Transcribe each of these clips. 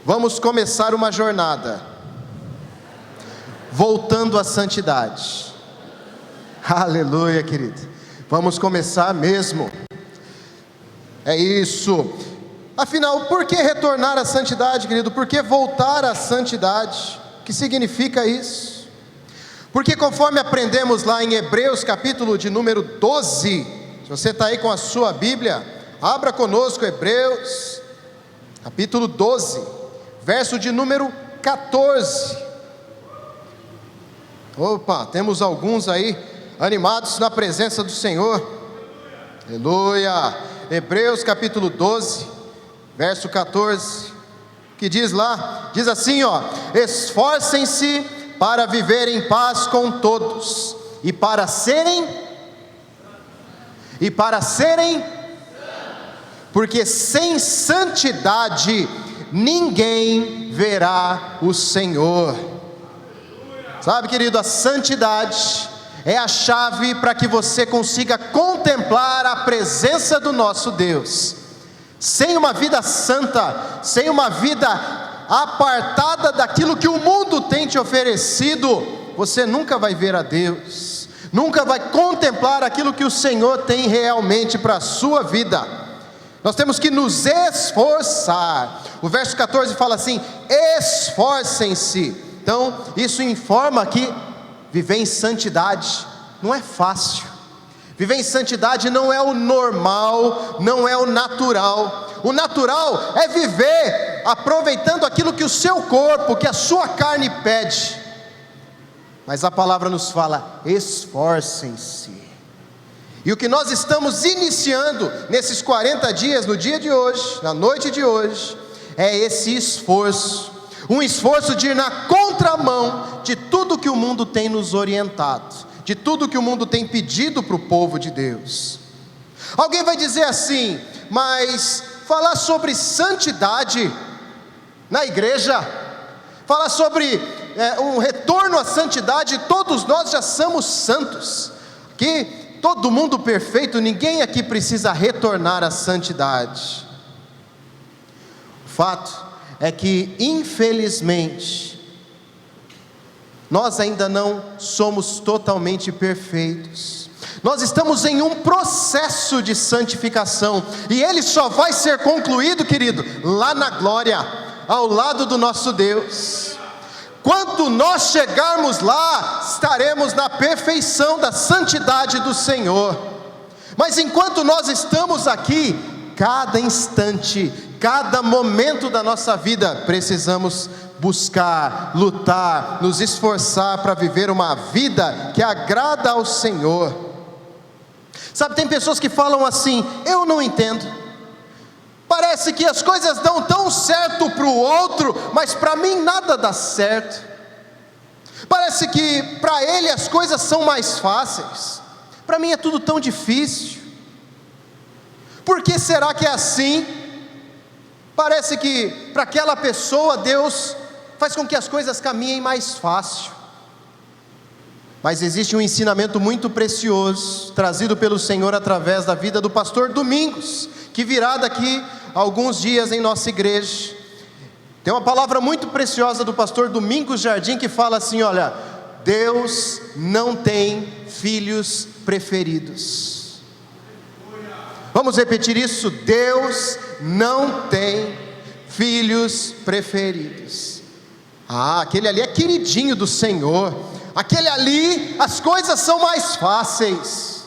Vamos começar uma jornada, voltando à santidade. Aleluia, querido. Vamos começar mesmo. É isso. Afinal, por que retornar à santidade, querido? Por que voltar à santidade? O que significa isso? Porque conforme aprendemos lá em Hebreus capítulo de número 12, se você está aí com a sua Bíblia, abra conosco Hebreus capítulo 12, verso de número 14. Opa, temos alguns aí animados na presença do Senhor. Aleluia. Hebreus capítulo 12, verso 14, que diz lá, diz assim, ó: esforcem-se para viver em paz com todos, e para serem, porque sem santidade ninguém verá o Senhor. Sabe, querido, a santidade é a chave para que você consiga contemplar a presença do nosso Deus. Sem uma vida santa, sem uma vida apartada daquilo que o mundo tem te oferecido, você nunca vai ver a Deus, nunca vai contemplar aquilo que o Senhor tem realmente para a sua vida. Nós temos que nos esforçar. O verso 14 fala assim: esforcem-se. Então, isso informa que viver em santidade não é fácil. Viver em santidade não é o normal, não é o natural. O natural é viver aproveitando aquilo que o seu corpo, que a sua carne pede. Mas a palavra nos fala: esforcem-se. E o que nós estamos iniciando nesses 40 dias, no dia de hoje, na noite de hoje, é esse esforço. Um esforço de ir na contramão de tudo que o mundo tem nos orientado, de tudo que o mundo tem pedido para o povo de Deus. Alguém vai dizer assim: mas falar sobre santidade na igreja, falar sobre um retorno à santidade, todos nós já somos santos, que todo mundo perfeito, ninguém aqui precisa retornar à santidade. O fato é que, infelizmente, nós ainda não somos totalmente perfeitos. Nós estamos em um processo de santificação, e ele só vai ser concluído, querido, lá na glória, ao lado do nosso Deus. Quando nós chegarmos lá, estaremos na perfeição da santidade do Senhor. Mas enquanto nós estamos aqui, cada instante, cada momento da nossa vida, precisamos buscar, lutar, nos esforçar para viver uma vida que agrada ao Senhor. Sabe, tem pessoas que falam assim: eu não entendo, parece que as coisas dão tão certo para o outro, mas para mim nada dá certo. Parece que para ele as coisas são mais fáceis, para mim é tudo tão difícil. Por que será que é assim? Parece que para aquela pessoa Deus faz com que as coisas caminhem mais fácil. Mas existe um ensinamento muito precioso, trazido pelo Senhor através da vida do pastor Domingos, que virá daqui a alguns dias em nossa igreja. Tem uma palavra muito preciosa do pastor Domingos Jardim, que fala assim: olha, Deus não tem filhos preferidos. Vamos repetir isso: Deus não tem filhos preferidos. Aquele ali é queridinho do Senhor, aquele ali as coisas são mais fáceis.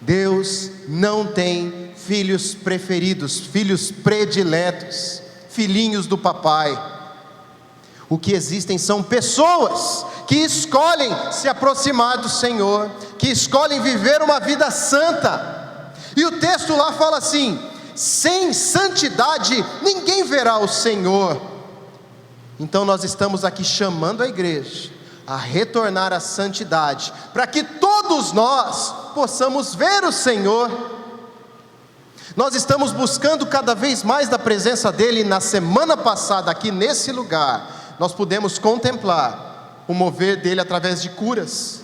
Deus não tem filhos preferidos, filhos prediletos, filhinhos do papai. O que existem são pessoas que escolhem se aproximar do Senhor, que escolhem viver uma vida santa. E o texto lá fala assim: sem santidade ninguém verá o Senhor. Então nós estamos aqui chamando a igreja a retornar à santidade, para que todos nós possamos ver o Senhor. Nós estamos buscando cada vez mais da presença dEle. Na semana passada, aqui nesse lugar, nós pudemos contemplar o mover dEle através de curas.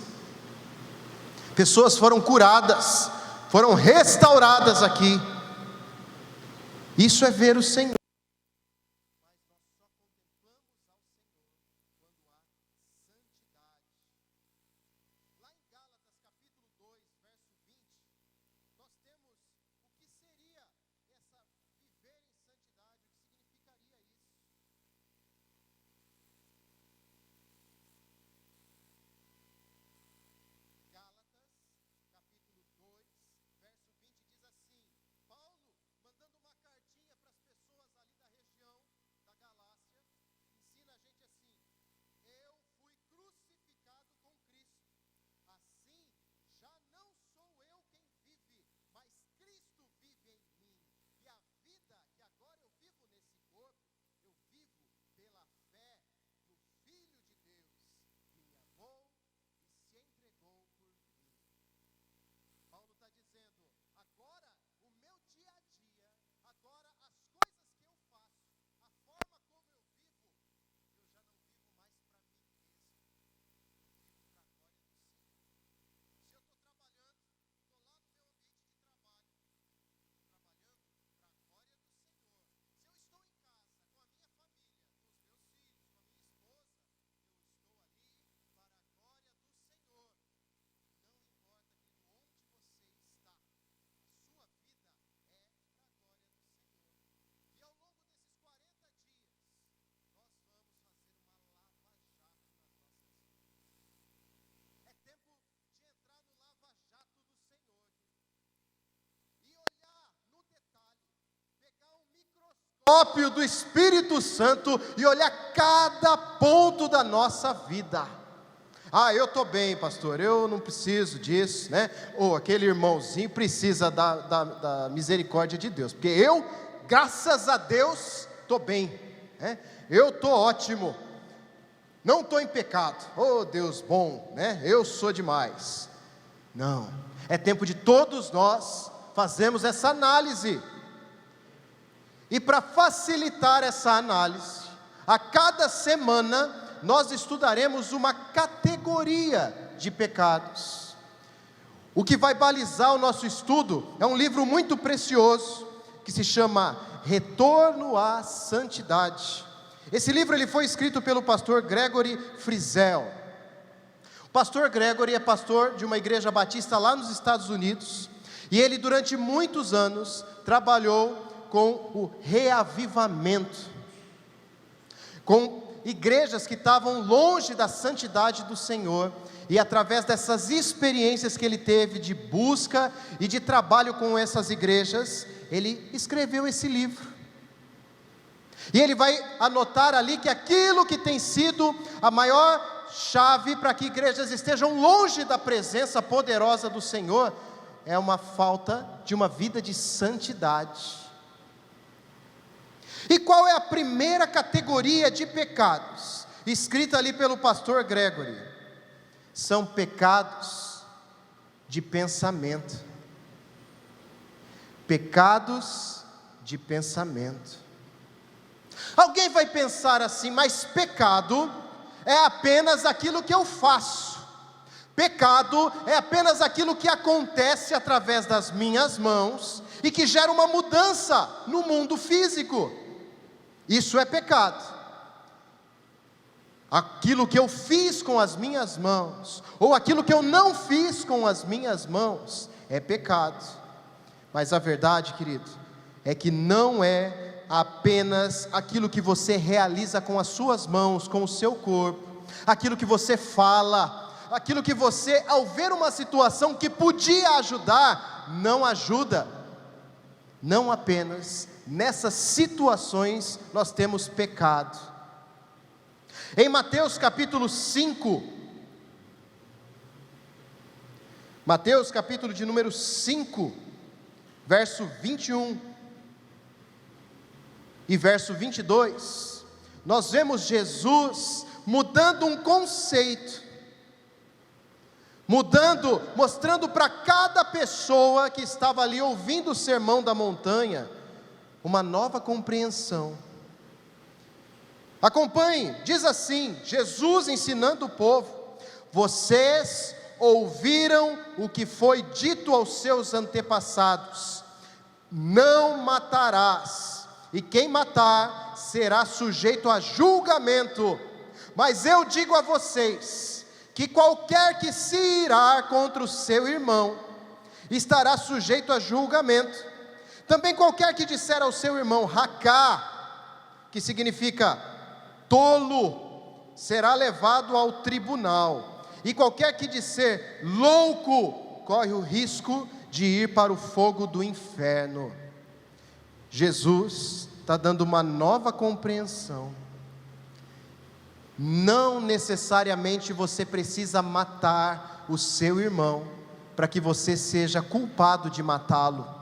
Pessoas foram curadas, foram restauradas aqui. Isso é ver o Senhor. ópio do Espírito Santo e olhar cada ponto da nossa vida. Ah, eu estou bem, pastor, eu não preciso disso, né? Ou aquele irmãozinho precisa da misericórdia de Deus, porque eu, graças a Deus, estou bem, né? Eu estou ótimo, não estou em pecado, oh Deus bom, né? Eu sou demais. Não, é tempo de todos nós fazermos essa análise. E para facilitar essa análise, a cada semana nós estudaremos uma categoria de pecados. O que vai balizar o nosso estudo é um livro muito precioso, que se chama Retorno à Santidade. Esse livro ele foi escrito pelo pastor Gregory Frizel. O pastor Gregory é pastor de uma igreja batista lá nos Estados Unidos, e ele durante muitos anos trabalhou com o reavivamento, com igrejas que estavam longe da santidade do Senhor, e através dessas experiências que ele teve de busca e de trabalho com essas igrejas, ele escreveu esse livro. E ele vai anotar ali que aquilo que tem sido a maior chave para que igrejas estejam longe da presença poderosa do Senhor, é uma falta de uma vida de santidade. E qual é a primeira categoria de pecados, escrita ali pelo pastor Gregory? São pecados de pensamento. Pecados de pensamento. Alguém vai pensar assim, mas pecado é apenas aquilo que eu faço. Pecado é apenas aquilo que acontece através das minhas mãos e que gera uma mudança no mundo físico. Isso é pecado. Aquilo que eu fiz com as minhas mãos, ou aquilo que eu não fiz com as minhas mãos, é pecado. Mas a verdade, querido, é que não é apenas aquilo que você realiza com as suas mãos, com o seu corpo, aquilo que você fala, aquilo que você, ao ver uma situação que podia ajudar, não ajuda. Não apenas nessas situações nós temos pecado. Em Mateus capítulo 5, Mateus capítulo de número 5, verso 21 e verso 22, nós vemos Jesus mudando um conceito, mostrando para cada pessoa que estava ali ouvindo o sermão da montanha, uma nova compreensão. Acompanhe, diz assim, Jesus ensinando o povo: vocês ouviram o que foi dito aos seus antepassados, não matarás, e quem matar será sujeito a julgamento. Mas eu digo a vocês, que qualquer que se irar contra o seu irmão, estará sujeito a julgamento. Também qualquer que disser ao seu irmão, racá, que significa tolo, será levado ao tribunal. E qualquer que disser louco, corre o risco de ir para o fogo do inferno. Jesus está dando uma nova compreensão. Não necessariamente você precisa matar o seu irmão para que você seja culpado de matá-lo.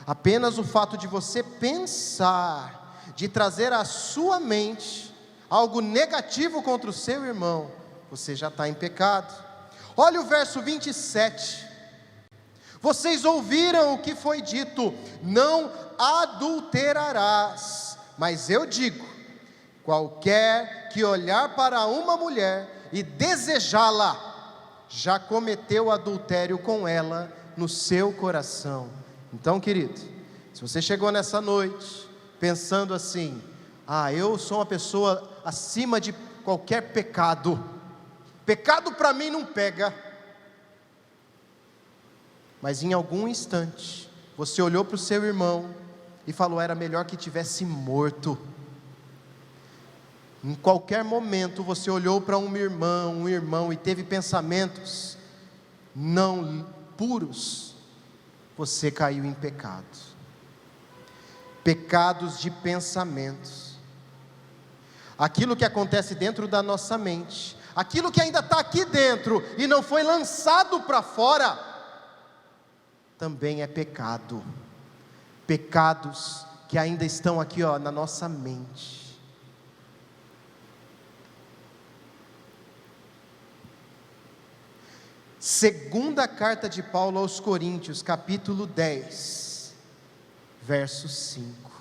Apenas o fato de você pensar, de trazer à sua mente algo negativo contra o seu irmão, você já está em pecado. Olha o verso 27. Vocês ouviram o que foi dito, não adulterarás, mas eu digo, qualquer que olhar para uma mulher e desejá-la, já cometeu adultério com ela no seu coração. Então, querido, se você chegou nessa noite pensando assim, eu sou uma pessoa acima de qualquer pecado, pecado para mim não pega, mas em algum instante, você olhou para o seu irmão e falou, era melhor que tivesse morto. Em qualquer momento você olhou para um irmão e teve pensamentos não puros, você caiu em pecado. pecados de pensamentos, aquilo que acontece dentro da nossa mente, aquilo que ainda está aqui dentro e não foi lançado para fora, também é pecado. Pecados que ainda estão aqui, na nossa mente. Segunda carta de Paulo aos Coríntios, capítulo 10, verso 5.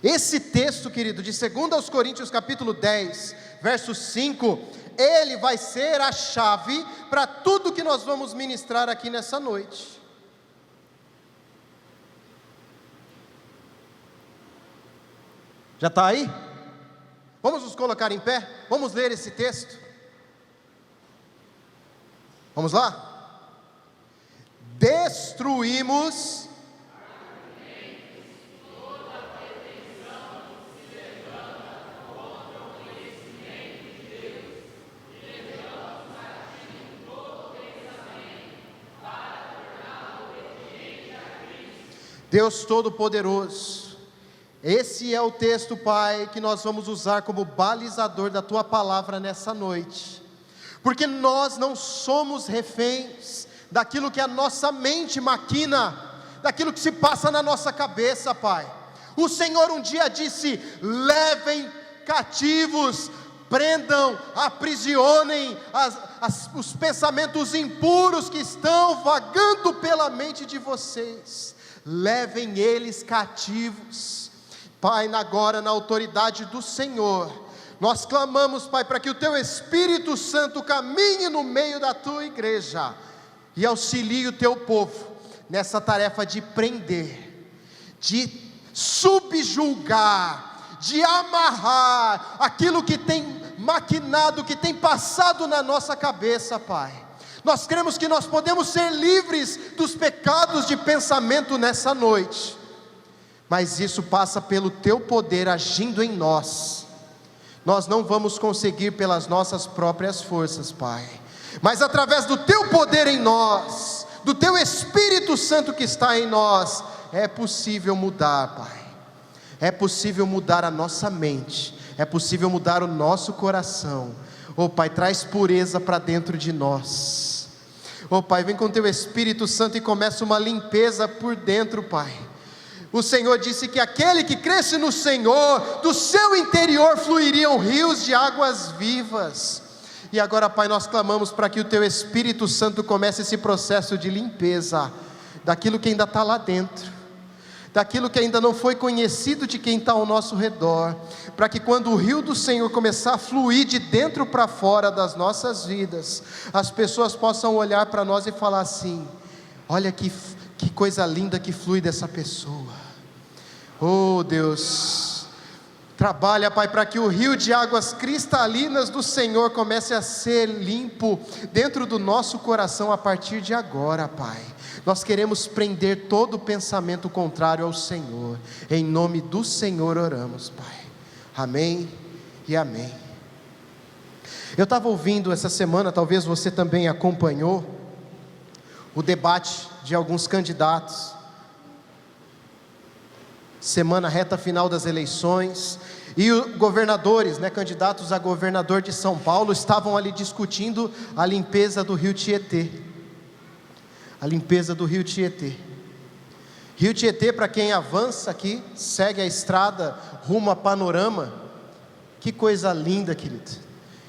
Esse texto, querido, de 2 aos Coríntios, capítulo 10, verso 5, ele vai ser a chave para tudo que nós vamos ministrar aqui nessa noite. Já está aí? Vamos nos colocar em pé? Vamos ler esse texto? Vamos lá? Destruímos Deus Todo-Poderoso, esse é o texto, Pai, que nós vamos usar como balizador da Tua Palavra nessa noite, porque nós não somos reféns daquilo que a nossa mente maquina, daquilo que se passa na nossa cabeça, Pai. O Senhor um dia disse: levem cativos, prendam, aprisionem os pensamentos impuros que estão vagando pela mente de vocês, levem eles cativos. Pai, agora na autoridade do Senhor, nós clamamos, Pai, para que o Teu Espírito Santo caminhe no meio da Tua igreja e auxilie o Teu povo nessa tarefa de prender, de subjulgar, de amarrar aquilo que tem maquinado, que tem passado na nossa cabeça, Pai. Nós cremos que nós podemos ser livres dos pecados de pensamento nessa noite, mas isso passa pelo Teu poder agindo em nós. Nós não vamos conseguir pelas nossas próprias forças, Pai, mas através do Teu poder em nós, do Teu Espírito Santo que está em nós, é possível mudar, Pai. É possível mudar a nossa mente, é possível mudar o nosso coração. Oh Pai, traz pureza para dentro de nós. Oh Pai, vem com Teu Espírito Santo e começa uma limpeza por dentro, Pai. O Senhor disse que aquele que cresce no Senhor, do seu interior fluiriam rios de águas vivas. E agora, Pai, nós clamamos para que o Teu Espírito Santo comece esse processo de limpeza daquilo que ainda está lá dentro, daquilo que ainda não foi conhecido de quem está ao nosso redor, para que quando o rio do Senhor começar a fluir de dentro para fora das nossas vidas, as pessoas possam olhar para nós e falar assim: olha que coisa linda que flui dessa pessoa. Oh Deus, trabalha, Pai, para que o rio de águas cristalinas do Senhor comece a ser limpo dentro do nosso coração a partir de agora, Pai. Nós queremos prender todo pensamento contrário ao Senhor. Em nome do Senhor oramos, Pai. Amém e amém. Eu estava ouvindo essa semana, talvez você também acompanhou, o debate de alguns candidatos. Semana reta final das eleições, e os governadores, candidatos a governador de São Paulo, estavam ali discutindo a limpeza do rio Tietê. A limpeza do rio Tietê. Rio Tietê, para quem avança aqui, segue a estrada rumo a Panorama, que coisa linda, querido.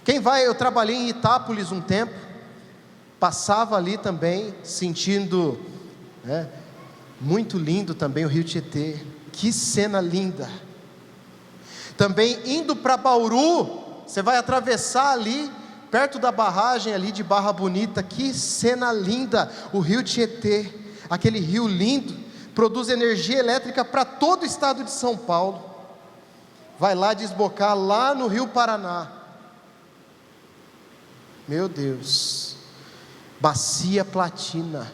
Quem vai, eu trabalhei em Itápolis um tempo, passava ali também, sentindo, muito lindo também o rio Tietê. Que cena linda. Também indo para Bauru, você vai atravessar ali, perto da barragem ali de Barra Bonita, que cena linda, o rio Tietê, aquele rio lindo, produz energia elétrica para todo o estado de São Paulo, vai lá desbocar lá no Rio Paraná. Meu Deus, Bacia Platina,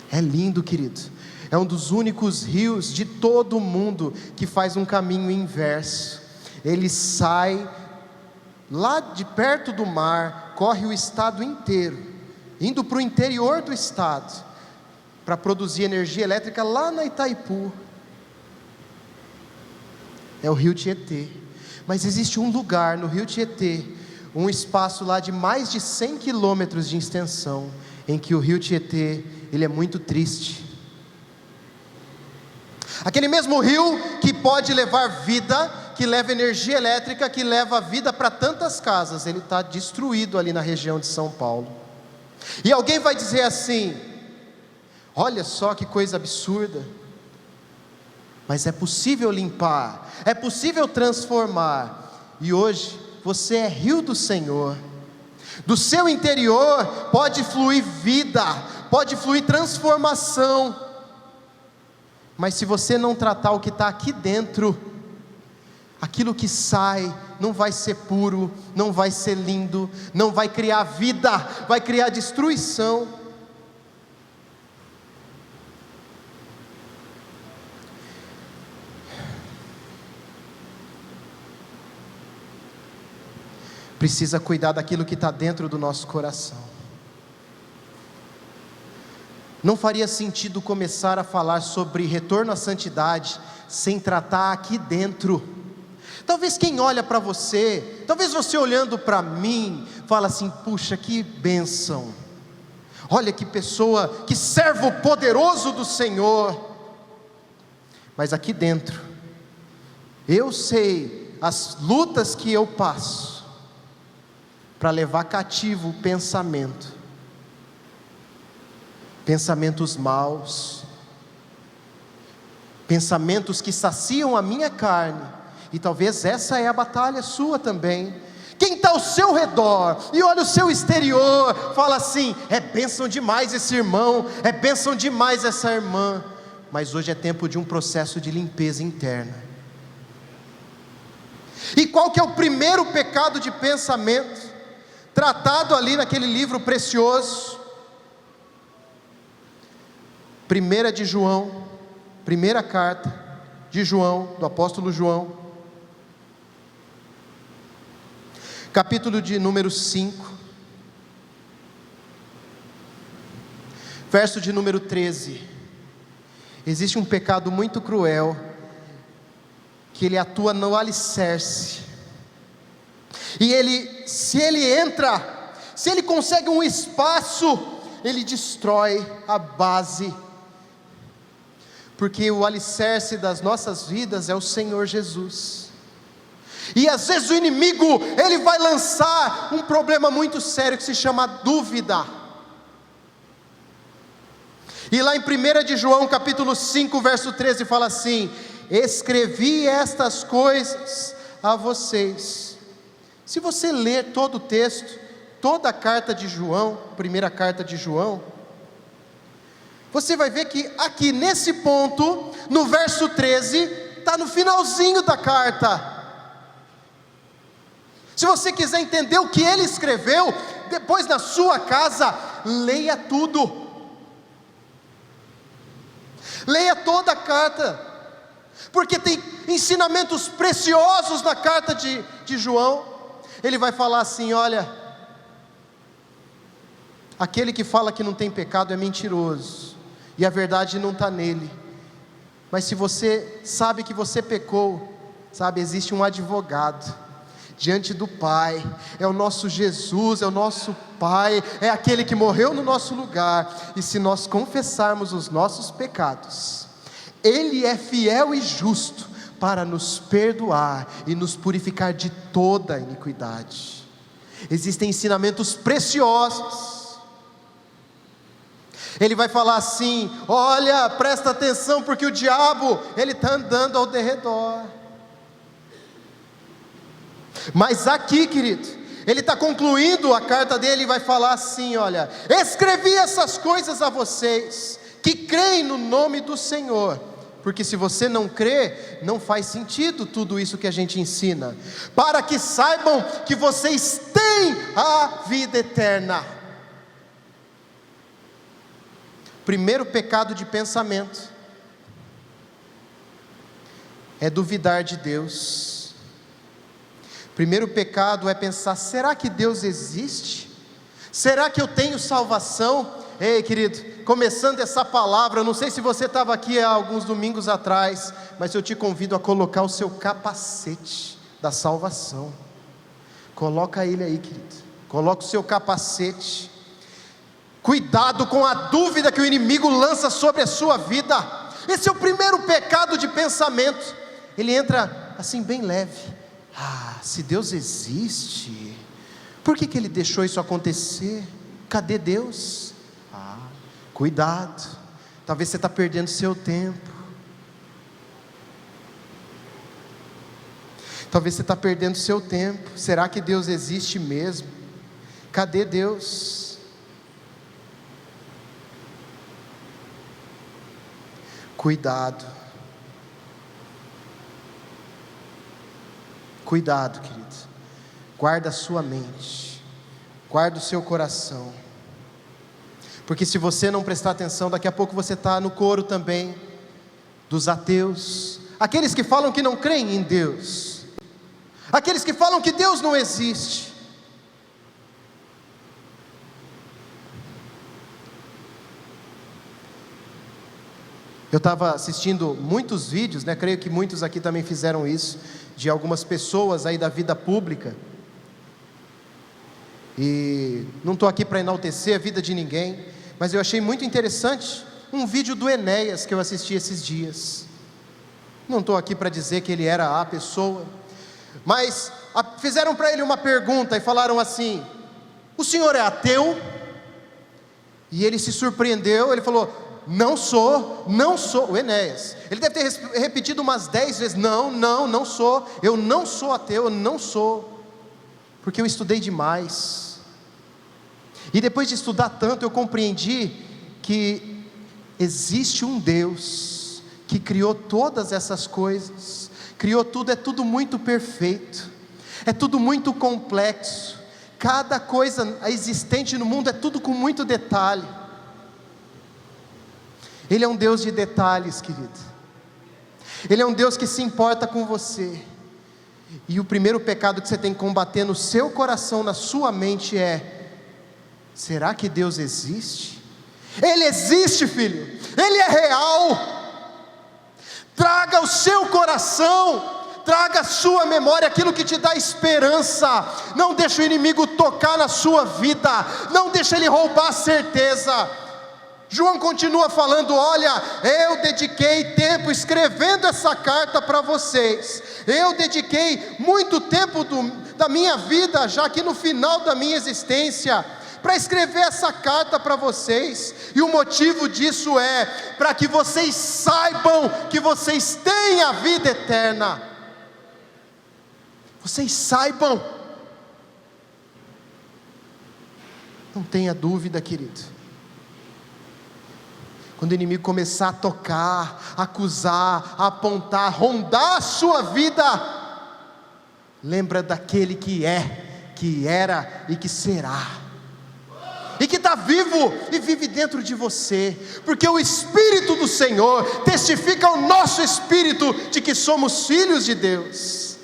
é lindo, querido. É um dos únicos rios de todo o mundo que faz um caminho inverso. Ele sai lá de perto do mar, corre o estado inteiro, indo para o interior do estado, para produzir energia elétrica lá na Itaipu. É o rio Tietê. Mas existe um lugar no rio Tietê, um espaço lá de mais de 100 quilômetros de extensão, em que o rio Tietê, ele é muito triste. Aquele mesmo rio que pode levar vida, que leva energia elétrica, que leva vida para tantas casas, ele está destruído ali na região de São Paulo. E alguém vai dizer assim: olha só que coisa absurda, mas é possível limpar, é possível transformar, e hoje você é rio do Senhor, do seu interior pode fluir vida, pode fluir transformação, mas se você não tratar o que está aqui dentro, aquilo que sai não vai ser puro, não vai ser lindo, não vai criar vida, vai criar destruição. Precisa cuidar daquilo que está dentro do nosso coração. Não faria sentido começar a falar sobre retorno à santidade sem tratar aqui dentro. Talvez quem olha para você, talvez você olhando para mim, fala assim: puxa, que bênção, olha que pessoa, que servo poderoso do Senhor. Mas aqui dentro, eu sei as lutas que eu passo, para levar cativo o pensamento, pensamentos maus, pensamentos que saciam a minha carne, e talvez essa é a batalha sua também. Quem está ao seu redor, e olha o seu exterior, fala assim: é bênção demais esse irmão, é bênção demais essa irmã, mas hoje é tempo de um processo de limpeza interna. E qual que é o primeiro pecado de pensamento, tratado ali naquele livro precioso? 1 de João, primeira carta de João, do apóstolo João, capítulo de número 5, verso de número 13. Existe um pecado muito cruel, que ele atua no alicerce, e se ele entra, se ele consegue um espaço, ele destrói a base, porque o alicerce das nossas vidas é o Senhor Jesus. E às vezes o inimigo, ele vai lançar um problema muito sério que se chama dúvida. E lá em 1 de João capítulo 5 verso 13 fala assim: escrevi estas coisas a vocês. Se você ler todo o texto, toda a carta de João, primeira carta de João, você vai ver que aqui nesse ponto, no verso 13, está no finalzinho da carta. Se você quiser entender o que ele escreveu, depois na sua casa, leia tudo. Leia toda a carta, porque tem ensinamentos preciosos na carta de João. Ele vai falar assim: olha, aquele que fala que não tem pecado é mentiroso, e a verdade não está nele. Mas se você sabe que você pecou, sabe, existe um advogado diante do Pai, é o nosso Jesus, é o nosso Pai, é aquele que morreu no nosso lugar, e se nós confessarmos os nossos pecados, Ele é fiel e justo para nos perdoar e nos purificar de toda iniquidade. Existem ensinamentos preciosos. Ele vai falar assim: olha, presta atenção, porque o diabo, ele está andando ao derredor. Mas aqui, querido, ele está concluindo a carta dele e vai falar assim: olha, escrevi essas coisas a vocês que creem no nome do Senhor, porque se você não crê, não faz sentido tudo isso que a gente ensina, para que saibam que vocês têm a vida eterna. Primeiro pecado de pensamento é duvidar de Deus. Primeiro pecado é pensar: será que Deus existe? Será que eu tenho salvação? Ei, querido, começando essa palavra, eu não sei se você estava aqui há alguns domingos atrás, mas eu te convido a colocar o seu capacete da salvação. Coloca ele aí, querido. Coloca o seu capacete. Cuidado com a dúvida que o inimigo lança sobre a sua vida. Esse é o primeiro pecado de pensamento. Ele entra assim bem leve. Se Deus existe, por que ele deixou isso acontecer? Cadê Deus? Cuidado, talvez você está perdendo seu tempo. Talvez você está perdendo seu tempo. Será que Deus existe mesmo? Cadê Deus? Cuidado. Cuidado, querido. Guarda a sua mente. Guarda o seu coração. Porque se você não prestar atenção, daqui a pouco você está no coro também dos ateus, aqueles que falam que não creem em Deus, aqueles que falam que Deus não existe. Eu estava assistindo muitos vídeos, creio que muitos aqui também fizeram isso, de algumas pessoas aí da vida pública, e não estou aqui para enaltecer a vida de ninguém, mas eu achei muito interessante um vídeo do Enéas que eu assisti esses dias. Não estou aqui para dizer que ele era a pessoa, mas fizeram para ele uma pergunta e falaram assim: o senhor é ateu? E ele se surpreendeu, ele falou: não sou. O Enéas, ele deve ter repetido umas 10 vezes: não sou, eu não sou ateu, eu não sou, porque eu estudei demais. E depois de estudar tanto, eu compreendi que existe um Deus que criou todas essas coisas, criou tudo, é tudo muito perfeito, é tudo muito complexo, cada coisa existente no mundo é tudo com muito detalhe. Ele é um Deus de detalhes, querido. Ele é um Deus que se importa com você. E o primeiro pecado que você tem que combater no seu coração, na sua mente é: será que Deus existe? Ele existe, filho. Ele é real. Traga o seu coração, traga a sua memória aquilo que te dá esperança. Não deixa o inimigo tocar na sua vida, não deixa ele roubar a certeza. João continua falando: olha, eu dediquei tempo escrevendo essa carta para vocês, eu dediquei muito tempo da minha vida, já que no final da minha existência, para escrever essa carta para vocês, e o motivo disso é para que vocês saibam que vocês têm a vida eterna. Vocês saibam, não tenha dúvida, querido. Quando o inimigo começar a tocar, a acusar, a apontar, rondar a sua vida, lembra daquele que é, que era e que será, e que está vivo e vive dentro de você, porque o Espírito do Senhor testifica ao nosso espírito de que somos filhos de Deus.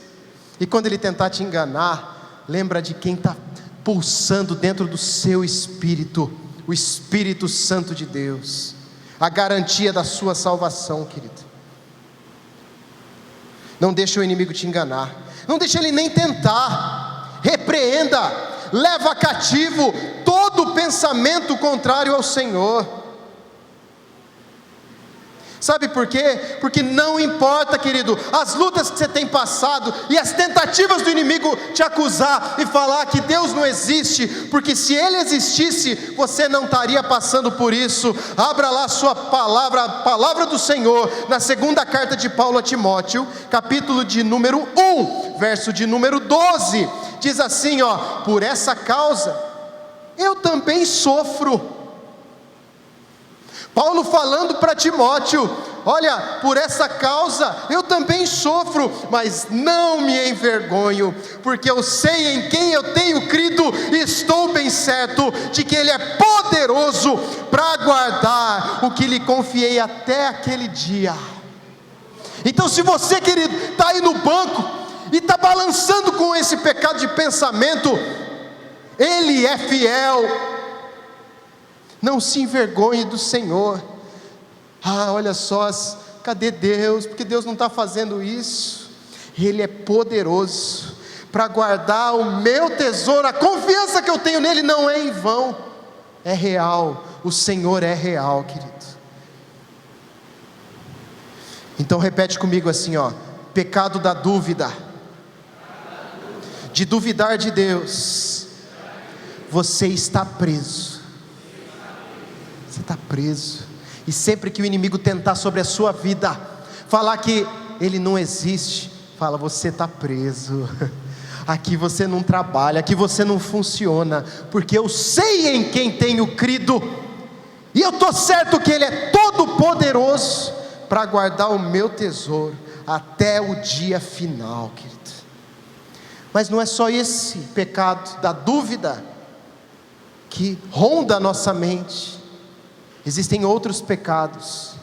E quando ele tentar te enganar, lembra de quem está pulsando dentro do seu espírito, o Espírito Santo de Deus, a garantia da sua salvação, querido. Não deixa o inimigo te enganar, não deixa ele nem tentar. Repreenda, leva cativo todo pensamento contrário ao Senhor. Sabe por quê? Porque não importa, querido, as lutas que você tem passado e as tentativas do inimigo te acusar e falar que Deus não existe, porque se Ele existisse, você não estaria passando por isso. Abra lá a sua palavra, a palavra do Senhor, na segunda carta de Paulo a Timóteo, capítulo de número 1, verso de número 12, diz assim, por essa causa, eu também sofro. Paulo falando para Timóteo: olha, por essa causa eu também sofro, mas não me envergonho, porque eu sei em quem eu tenho crido, e estou bem certo de que Ele é poderoso para guardar o que lhe confiei até aquele dia. Então, se você, querido, está aí no banco e está balançando com esse pecado de pensamento, Ele é fiel. Não se envergonhe do Senhor. Olha só, cadê Deus? Porque Deus não está fazendo isso. Ele é poderoso para guardar o meu tesouro. A confiança que eu tenho nele não é em vão, é real. O Senhor é real, querido. Então repete comigo assim, pecado da dúvida, de duvidar de Deus. Você está preso. Você está preso. E sempre que o inimigo tentar sobre a sua vida, falar que ele não existe, fala: você está preso. Aqui você não trabalha, aqui você não funciona, porque eu sei em quem tenho crido, e eu estou certo que Ele é todo poderoso para guardar o meu tesouro até o dia final, querido. Mas não é só esse pecado da dúvida que ronda a nossa mente. Existem outros pecados.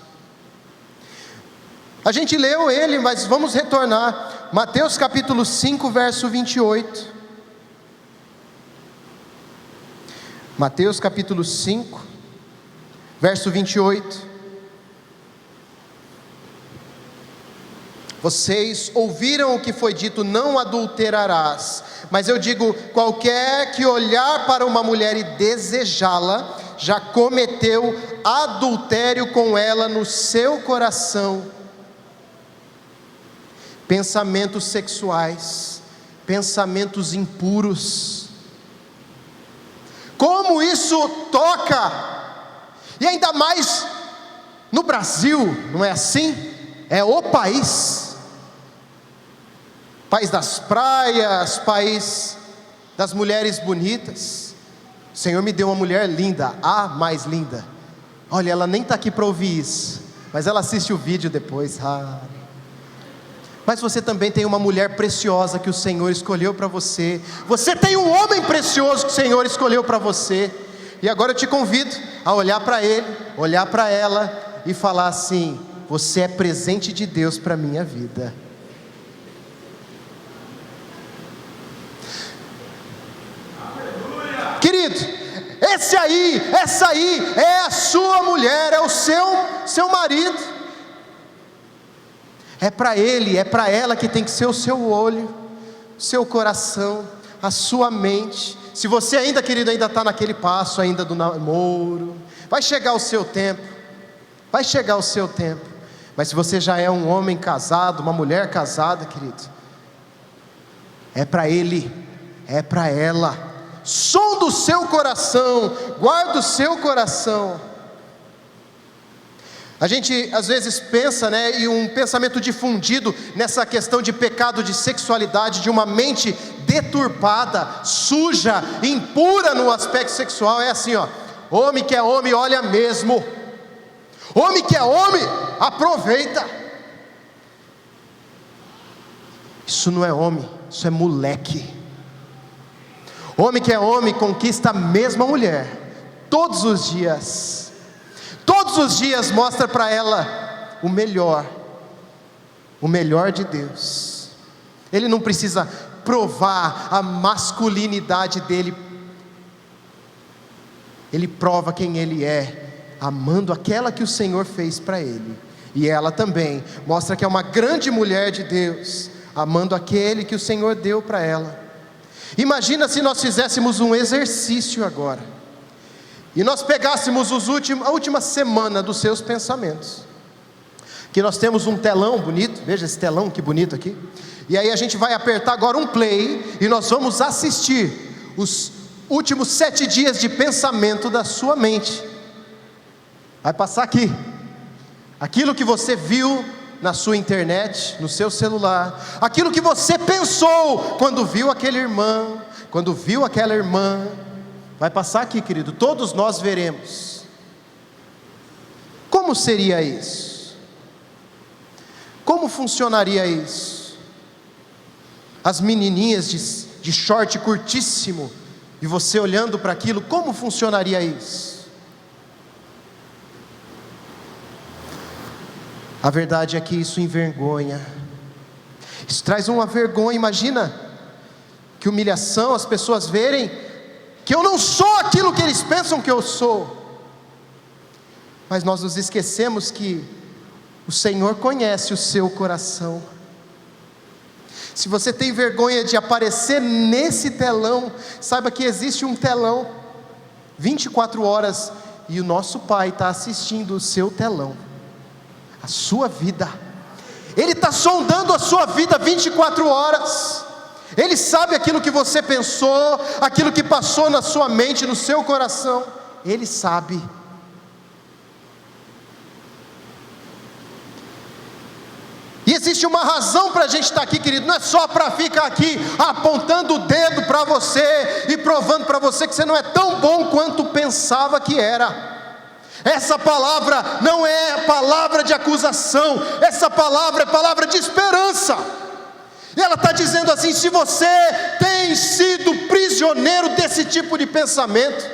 A gente leu ele, mas vamos retornar. Mateus capítulo 5, verso 28. Mateus capítulo 5, verso 28. Vocês ouviram o que foi dito: não adulterarás. Mas eu digo: qualquer que olhar para uma mulher e desejá-la, já cometeu adultério com ela no seu coração. Pensamentos sexuais, pensamentos impuros. Como isso toca? E ainda mais no Brasil, não é assim? É o país das praias, país das mulheres bonitas. O Senhor me deu uma mulher linda, a mais linda. Olha, ela nem está aqui para ouvir isso, mas ela assiste o vídeo depois. Mas você também tem uma mulher preciosa que o Senhor escolheu para você. Você tem um homem precioso que o Senhor escolheu para você. E agora eu te convido a olhar para ele, olhar para ela e falar assim: você é presente de Deus para a minha vida. Querido, essa aí é a sua mulher, é o seu marido. É para ele, é para ela que tem que ser o seu olho, o seu coração, a sua mente. Se você ainda, querido, ainda está naquele passo ainda do namoro, vai chegar o seu tempo. Vai chegar o seu tempo. Mas se você já é um homem casado, uma mulher casada, querido, é para ele, é para ela. Som do seu coração, guarda o seu coração. A gente às vezes pensa, e um pensamento difundido nessa questão de pecado de sexualidade, de uma mente deturpada, suja, impura no aspecto sexual, é assim: homem que é homem, olha mesmo. Homem que é homem, aproveita. Isso não é homem, isso é moleque. Homem que é homem conquista a mesma mulher, todos os dias. Todos os dias mostra para ela o melhor de Deus. Ele não precisa provar a masculinidade dele. Ele prova quem ele é, amando aquela que o Senhor fez para ele. E ela também mostra que é uma grande mulher de Deus, amando aquele que o Senhor deu para ela. Imagina se nós fizéssemos um exercício agora, e nós pegássemos a última semana dos seus pensamentos. Que nós temos um telão bonito, veja esse telão que bonito aqui. E aí a gente vai apertar agora um play, e nós vamos assistir os últimos 7 dias de pensamento da sua mente. Vai passar aqui, aquilo que você viu na sua internet, no seu celular, aquilo que você pensou quando viu aquele irmão, quando viu aquela irmã. Vai passar aqui, querido, todos nós veremos. Como seria isso? Como funcionaria isso? As menininhas de short curtíssimo, e você olhando para aquilo, como funcionaria isso? A verdade é que isso envergonha. Isso traz uma vergonha. Imagina que humilhação, as pessoas verem que eu não sou aquilo que eles pensam que eu sou. Mas nós nos esquecemos que o Senhor conhece o seu coração. Se você tem vergonha de aparecer nesse telão, saiba que existe um telão 24 horas e o nosso Pai está assistindo o seu telão, a sua vida. Ele está sondando a sua vida 24 horas. Ele sabe aquilo que você pensou, aquilo que passou na sua mente, no seu coração. Ele sabe. E existe uma razão para a gente estar aqui, querido. Não é só para ficar aqui apontando o dedo para você e provando para você que você não é tão bom quanto pensava que era. Essa palavra não é palavra de acusação, essa palavra é palavra de esperança. E ela está dizendo assim: se você tem sido prisioneiro desse tipo de pensamento,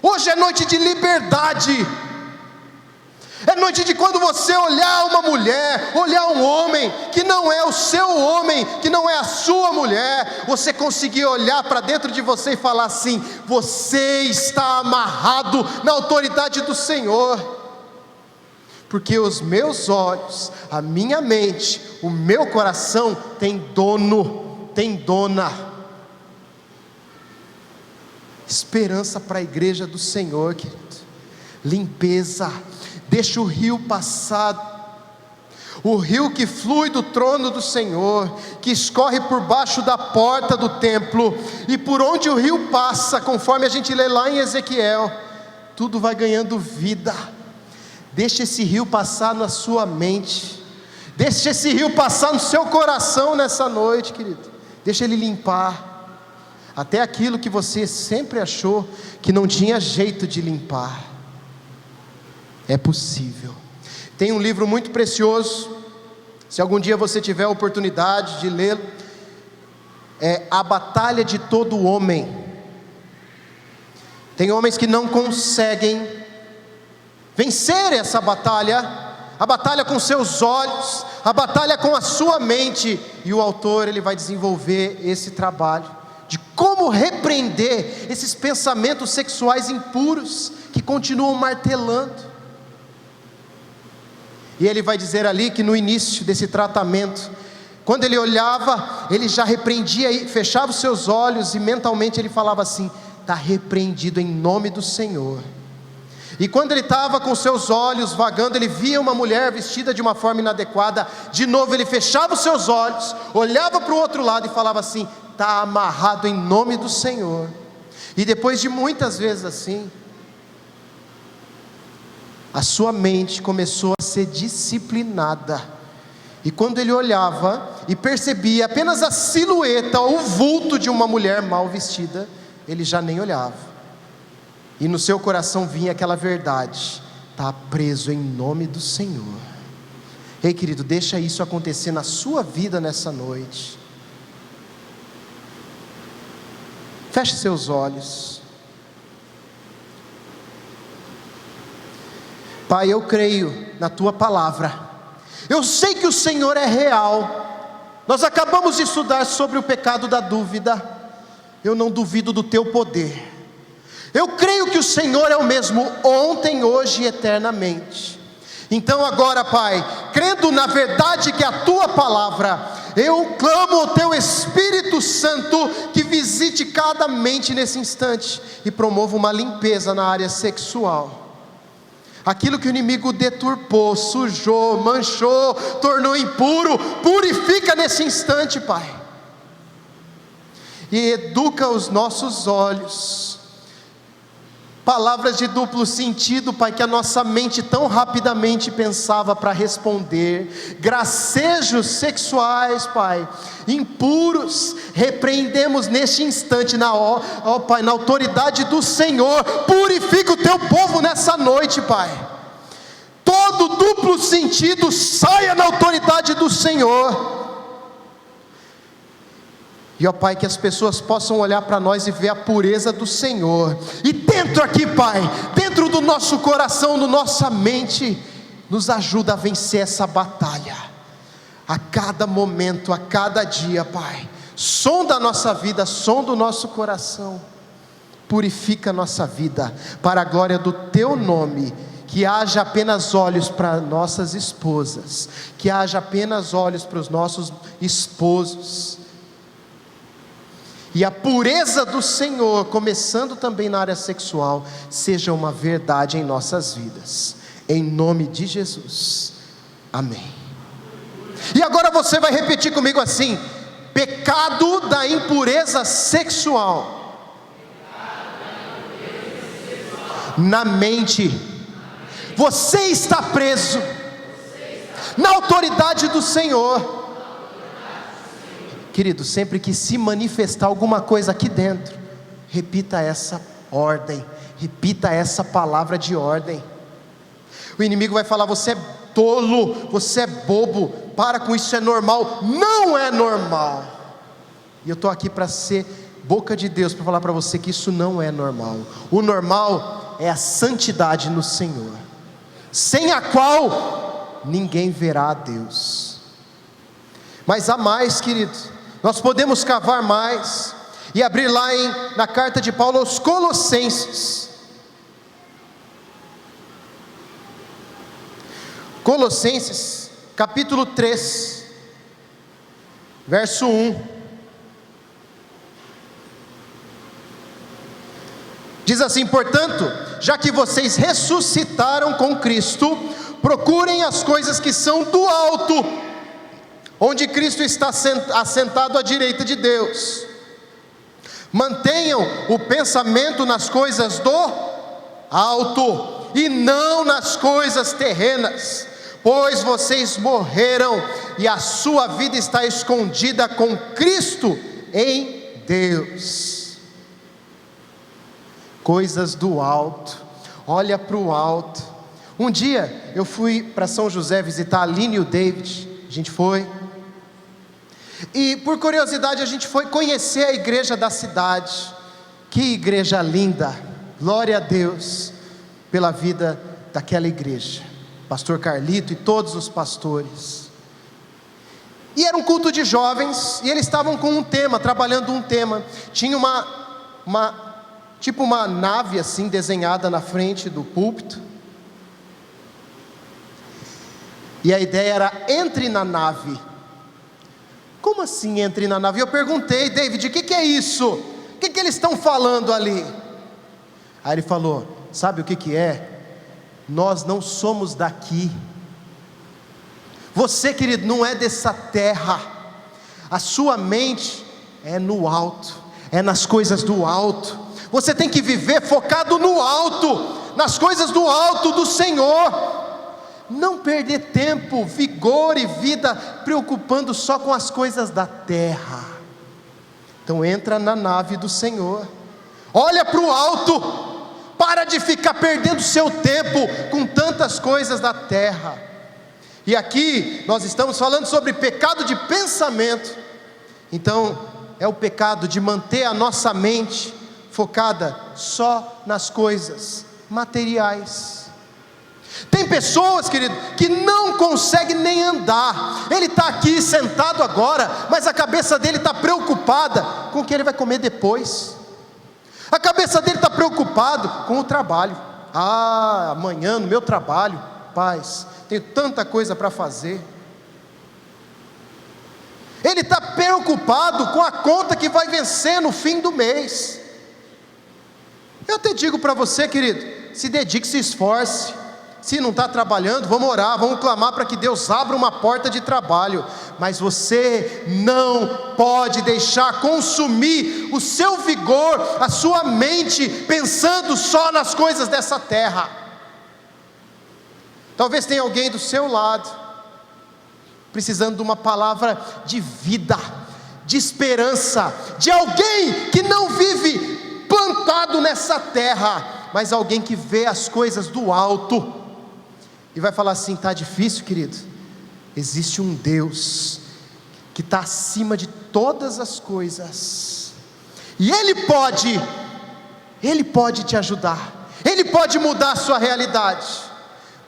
hoje é noite de liberdade. É noite de quando você olhar uma mulher, olhar um homem que não é o seu homem, que não é a sua mulher, você conseguir olhar para dentro de você e falar assim: você está amarrado na autoridade do Senhor. Porque os meus olhos, a minha mente, o meu coração tem dono, tem dona. Esperança para a igreja do Senhor, querido. Limpeza. Deixa o rio passar, o rio que flui do trono do Senhor, que escorre por baixo da porta do templo, e por onde o rio passa, conforme a gente lê lá em Ezequiel, tudo vai ganhando vida. Deixa esse rio passar na sua mente, deixa esse rio passar no seu coração nessa noite, querido. Deixa ele limpar, até aquilo que você sempre achou que não tinha jeito de limpar. É possível. Tem um livro muito precioso, se algum dia você tiver a oportunidade de lê-lo, é A Batalha de Todo Homem. Tem homens que não conseguem vencer essa batalha, a batalha com seus olhos, a batalha com a sua mente, e o autor ele vai desenvolver esse trabalho de como repreender esses pensamentos sexuais impuros que continuam martelando. E ele vai dizer ali que no início desse tratamento, quando ele olhava, ele já repreendia e fechava os seus olhos, e mentalmente ele falava assim: está repreendido em nome do Senhor. E quando ele estava com seus olhos vagando, ele via uma mulher vestida de uma forma inadequada, de novo ele fechava os seus olhos, olhava para o outro lado e falava assim: está amarrado em nome do Senhor. E depois de muitas vezes assim, a sua mente começou a ser disciplinada, e quando ele olhava e percebia apenas a silhueta ou o vulto de uma mulher mal vestida, ele já nem olhava, e no seu coração vinha aquela verdade: está preso em nome do Senhor. Ei, querido, deixa isso acontecer na sua vida nessa noite. Feche seus olhos. Pai, eu creio na Tua palavra, eu sei que o Senhor é real. Nós acabamos de estudar sobre o pecado da dúvida. Eu não duvido do Teu poder. Eu creio que o Senhor é o mesmo ontem, hoje e eternamente. Então agora, Pai, crendo na verdade que é a Tua palavra, eu clamo ao Teu Espírito Santo que visite cada mente nesse instante e promova uma limpeza na área sexual. Aquilo que o inimigo deturpou, sujou, manchou, tornou impuro, purifica nesse instante, Pai. E educa os nossos olhos. Palavras de duplo sentido, Pai, que a nossa mente tão rapidamente pensava para responder. Gracejos sexuais, Pai, impuros, repreendemos neste instante, Pai, na autoridade do Senhor. Purifica o Teu povo nessa noite, Pai. Todo duplo sentido saia na autoridade do Senhor. E ó Pai, que as pessoas possam olhar para nós e ver a pureza do Senhor. E dentro aqui, Pai, dentro do nosso coração, da nossa mente, nos ajuda a vencer essa batalha. A cada momento, a cada dia, Pai. Sonda a nossa vida, sonda o nosso coração. Purifica a nossa vida, para a glória do Teu nome. que haja apenas olhos para nossas esposas, que haja apenas olhos para os nossos esposos, e a pureza do Senhor, começando também na área sexual, seja uma verdade em nossas vidas, em nome de Jesus, amém. E agora você vai repetir comigo assim: pecado da impureza sexual, na mente, você está preso, na autoridade do Senhor. Querido, sempre que se manifestar alguma coisa aqui dentro, repita essa ordem, repita essa palavra de ordem. O inimigo vai falar: você é tolo, você é bobo, para com isso, é normal. Não é normal. E eu estou aqui para ser boca de Deus, para falar para você que isso não é normal. O normal é a santidade no Senhor, sem a qual ninguém verá a Deus. Mas há mais, querido. Nós podemos cavar mais e abrir lá na carta de Paulo aos Colossenses. Colossenses, capítulo 3, verso 1. Diz assim: portanto, já que vocês ressuscitaram com Cristo, procurem as coisas que são do alto, onde Cristo está assentado à direita de Deus. Mantenham o pensamento nas coisas do alto, e não nas coisas terrenas, pois vocês morreram, e a sua vida está escondida com Cristo em Deus. Coisas do alto, olha para o alto. Um dia eu fui para São José visitar a Aline e o David, a gente foi, e por curiosidade a gente foi conhecer a igreja da cidade. Que igreja linda, glória a Deus pela vida daquela igreja, pastor Carlito e todos os pastores. E era um culto de jovens, e eles estavam com um tema, trabalhando um tema. Tinha tipo uma nave assim desenhada na frente do púlpito, e a ideia era: entre na nave. Como assim entre na nave? Eu perguntei: David, o que é isso? O que eles estão falando ali? Aí ele falou: sabe o que é? Nós não somos daqui. Você, querido, não é dessa terra. A sua mente é no alto, é nas coisas do alto. Você tem que viver focado no alto, nas coisas do alto do Senhor. Não perder tempo, vigor e vida preocupando só com as coisas da terra. Então entra na nave do Senhor, olha para o alto, para de ficar perdendo seu tempo com tantas coisas da terra. E aqui nós estamos falando sobre pecado de pensamento. Então é o pecado de manter a nossa mente focada só nas coisas materiais. Tem pessoas, querido, que não conseguem nem andar. Ele está aqui sentado agora, mas a cabeça dele está preocupada com o que ele vai comer depois. A cabeça dele está preocupada com o trabalho. Amanhã no meu trabalho, paz, tenho tanta coisa para fazer. Ele está preocupado com a conta que vai vencer no fim do mês. Eu até digo para você, querido, se dedique, se esforce. Se não está trabalhando, vamos orar, vamos clamar para que Deus abra uma porta de trabalho. Mas você não pode deixar consumir o seu vigor, a sua mente, pensando só nas coisas dessa terra. Talvez tenha alguém do seu lado, precisando de uma palavra de vida, de esperança, de alguém que não vive plantado nessa terra, mas alguém que vê as coisas do alto. E vai falar assim: está difícil, querido? Existe um Deus que está acima de todas as coisas, e Ele pode te ajudar, Ele pode mudar a sua realidade.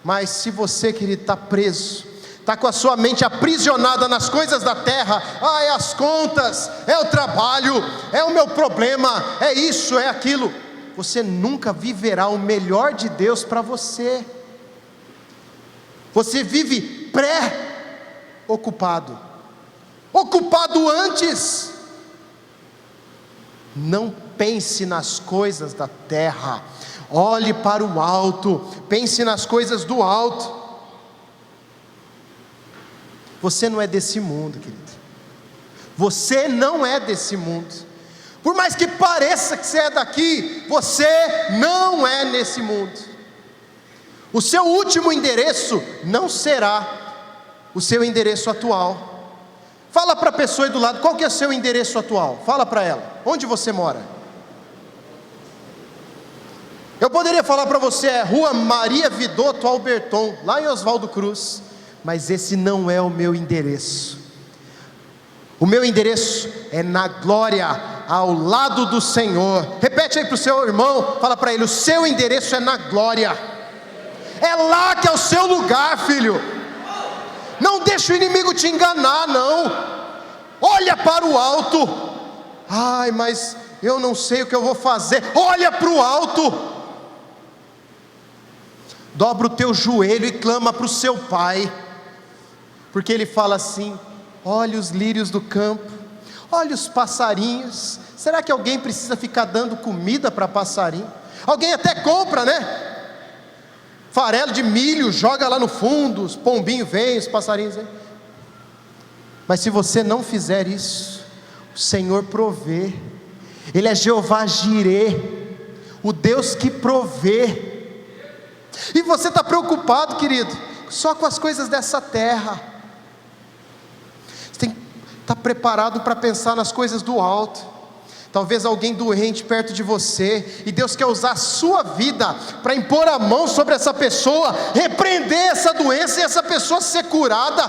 Mas se você, querido, está preso, está com a sua mente aprisionada nas coisas da terra, é as contas, é o trabalho, é o meu problema, é isso, é aquilo, você nunca viverá o melhor de Deus para você. Você vive pré-ocupado, ocupado antes. Não pense nas coisas da terra, olhe para o alto, pense nas coisas do alto. Você não é desse mundo, querido. Você não é desse mundo. Por mais que pareça que você é daqui, você não é nesse mundo. O seu último endereço não será o seu endereço atual. Fala para a pessoa aí do lado, qual que é o seu endereço atual? Fala para ela, onde você mora? Eu poderia falar para você, Rua Maria Vidotto Alberton, lá em Oswaldo Cruz, mas esse não é o meu endereço. O meu endereço é na glória, ao lado do Senhor. Repete aí para o seu irmão, fala para ele, o seu endereço é na glória. É lá que é o seu lugar, filho. Não deixa o inimigo te enganar, não. Olha para o alto. Ai, mas eu não sei o que eu vou fazer. Olha para o alto. Dobra o teu joelho e clama para o seu pai, porque ele fala assim: olha os lírios do campo, olha os passarinhos. Será que alguém precisa ficar dando comida para passarinho? Alguém até compra, né? Farelo de milho, joga lá no fundo, os pombinhos vêm, os passarinhos vêm. Mas se você não fizer isso, o Senhor provê. Ele é Jeová Jirê, o Deus que provê. E você está preocupado, querido, só com as coisas dessa terra. Você tem que estar preparado para pensar nas coisas do alto. Talvez alguém doente perto de você, e Deus quer usar a sua vida para impor a mão sobre essa pessoa, repreender essa doença e essa pessoa ser curada,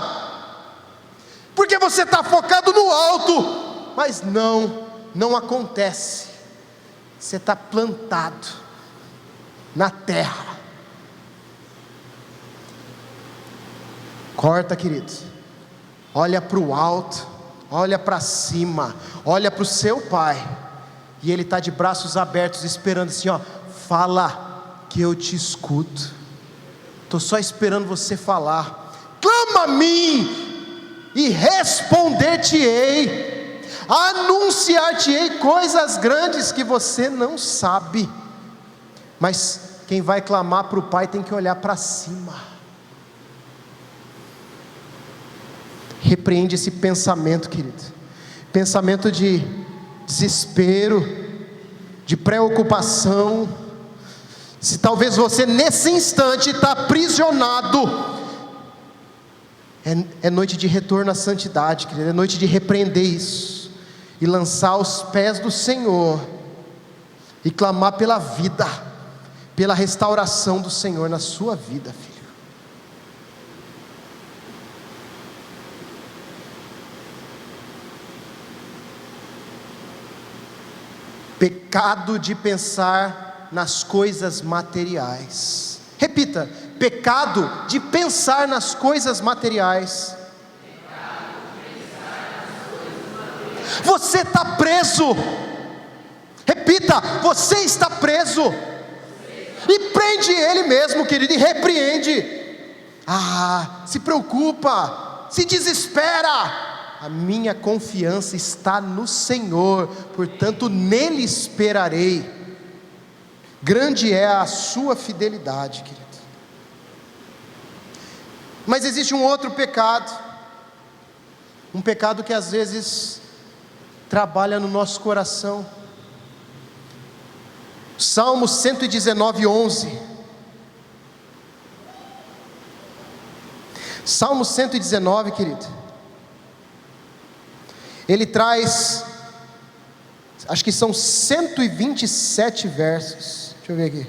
porque você está focado no alto, mas não acontece. Você está plantado na terra. Corta, querido, olha para o alto, olha para cima, olha para o seu pai, e ele está de braços abertos esperando assim, ó, fala que eu te escuto. Estou só esperando você falar. Clama a mim e responder-te-ei, anunciar-te-ei coisas grandes que você não sabe. Mas quem vai clamar para o pai tem que olhar para cima. Repreende esse pensamento, querido, pensamento de desespero, de preocupação. Se talvez você nesse instante está aprisionado, é noite de retorno à santidade, querido. É noite de repreender isso, e lançar aos pés do Senhor, e clamar pela vida, pela restauração do Senhor na sua vida, filho. Pecado de pensar nas coisas materiais. Repita: pecado de pensar nas coisas materiais. Você está preso. Repita: você está preso. E prende ele mesmo, querido, e repreende. Se preocupa, se desespera. A minha confiança está no Senhor, portanto nele esperarei. Grande é a sua fidelidade, querido. Mas existe um outro pecado, um pecado que às vezes trabalha no nosso coração. Salmo 119:11. Salmo 119, querido, ele traz, acho que são 127 versos, deixa eu ver aqui,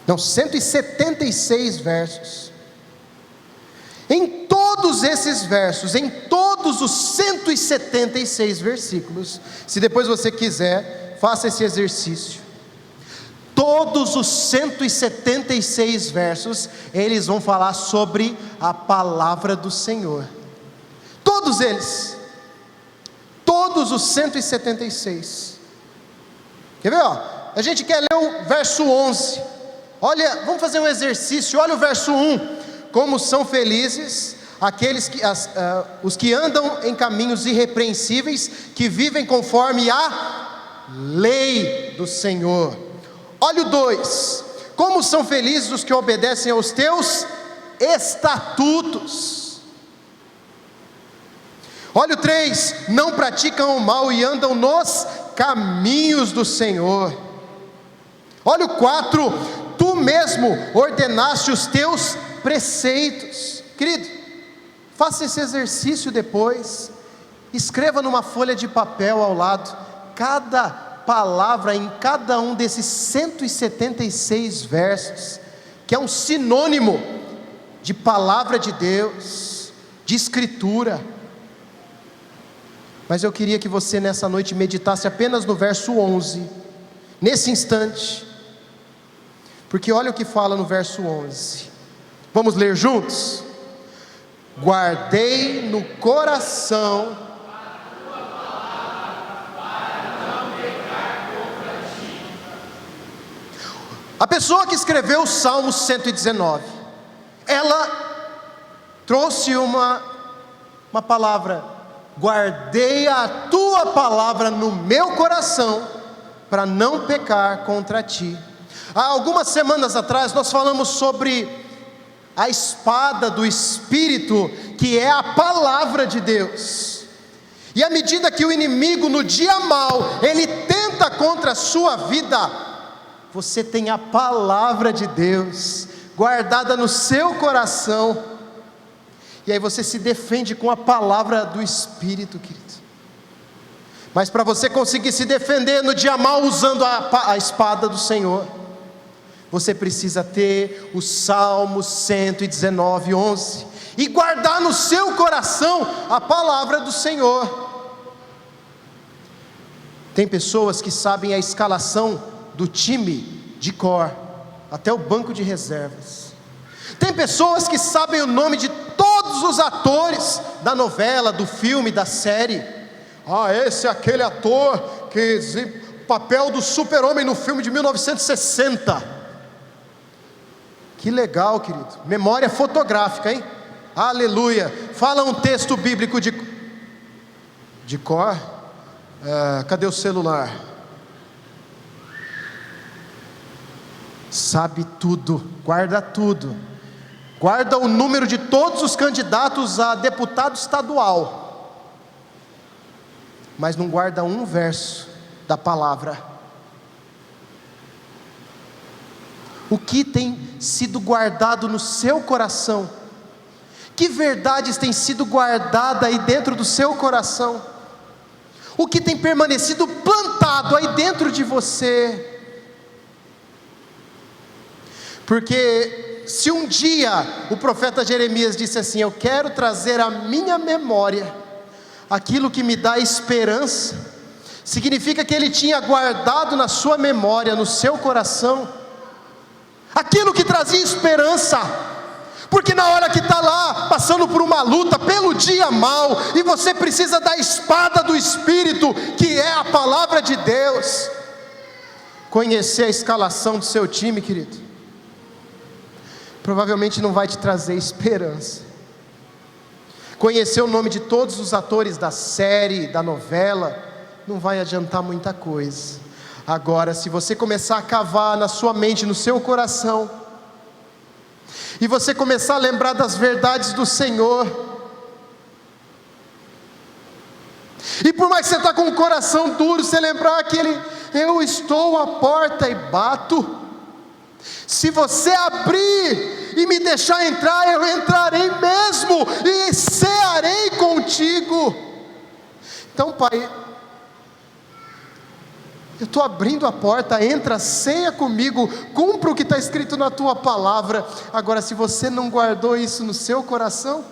não, 176 versos. Em todos esses versos, em todos os 176 versículos, se depois você quiser, faça esse exercício. Todos os 176 versos, eles vão falar sobre a palavra do Senhor. Todos eles. Todos os 176. Quer ver? A gente quer ler o verso 11. Olha, vamos fazer um exercício. Olha o verso 1. como são felizes os que andam em caminhos irrepreensíveis, que vivem conforme a lei do Senhor. Olha o 2, como são felizes os que obedecem aos teus estatutos. Olha o 3, não praticam o mal e andam nos caminhos do Senhor. Olha o 4, tu mesmo ordenaste os teus preceitos. Querido, faça esse exercício depois, escreva numa folha de papel ao lado, cada palavra em cada um desses 176 versos, que é um sinônimo de palavra de Deus, de escritura. Mas eu queria que você nessa noite meditasse apenas no verso 11, nesse instante, porque olha o que fala no verso 11, vamos ler juntos? Guardei no coração a pessoa que escreveu o Salmo 119, ela trouxe uma palavra: guardei a tua palavra no meu coração, para não pecar contra ti. Há algumas semanas atrás nós falamos sobre a espada do Espírito, que é a palavra de Deus. E à medida que o inimigo no dia mau, ele tenta contra a sua vida, você tem a palavra de Deus guardada no seu coração, e aí você se defende com a palavra do Espírito, querido. Mas para você conseguir se defender no dia mau usando a espada do Senhor, você precisa ter o Salmo 119, 11, e guardar no seu coração a palavra do Senhor. Tem pessoas que sabem a escalação do time de cor, até o banco de reservas. Tem pessoas que sabem o nome de todos os atores da novela, do filme, da série. Esse é aquele ator que papel do super-homem no filme de 1960. Que legal, querido, memória fotográfica, hein? Aleluia. Fala um texto bíblico de cor. Cadê o celular? Sabe tudo, guarda tudo, guarda o número de todos os candidatos a deputado estadual, mas não guarda um verso da palavra. O que tem sido guardado no seu coração? Que verdades têm sido guardadas aí dentro do seu coração? O que tem permanecido plantado aí dentro de você? Porque se um dia o profeta Jeremias disse assim: eu quero trazer à minha memória aquilo que me dá esperança, significa que ele tinha guardado na sua memória, no seu coração, aquilo que trazia esperança. Porque na hora que está lá, passando por uma luta, pelo dia mau, e você precisa da espada do Espírito, que é a palavra de Deus, conhecer a escalação do seu time, querido, provavelmente não vai te trazer esperança. Conhecer o nome de todos os atores da série, da novela, não vai adiantar muita coisa. Agora, se você começar a cavar na sua mente, no seu coração, e você começar a lembrar das verdades do Senhor, e por mais que você está com o coração duro, você lembrar que eu estou à porta e bato. Se você abrir e me deixar entrar, eu entrarei mesmo e cearei contigo. Então, Pai, eu estou abrindo a porta, entra, ceia comigo, cumpra o que está escrito na tua palavra. Agora, se você não guardou isso no seu coração,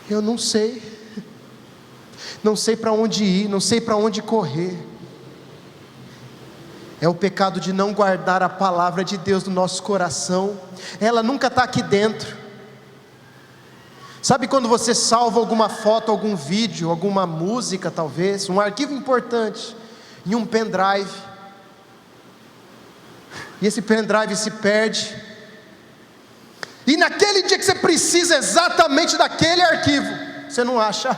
eu não sei para onde ir, não sei para onde correr. É o pecado de não guardar a palavra de Deus no nosso coração. Ela nunca está aqui dentro. Sabe quando você salva alguma foto, algum vídeo, alguma música talvez, um arquivo importante, em um pendrive, e esse pendrive se perde, e naquele dia que você precisa exatamente daquele arquivo, você não acha.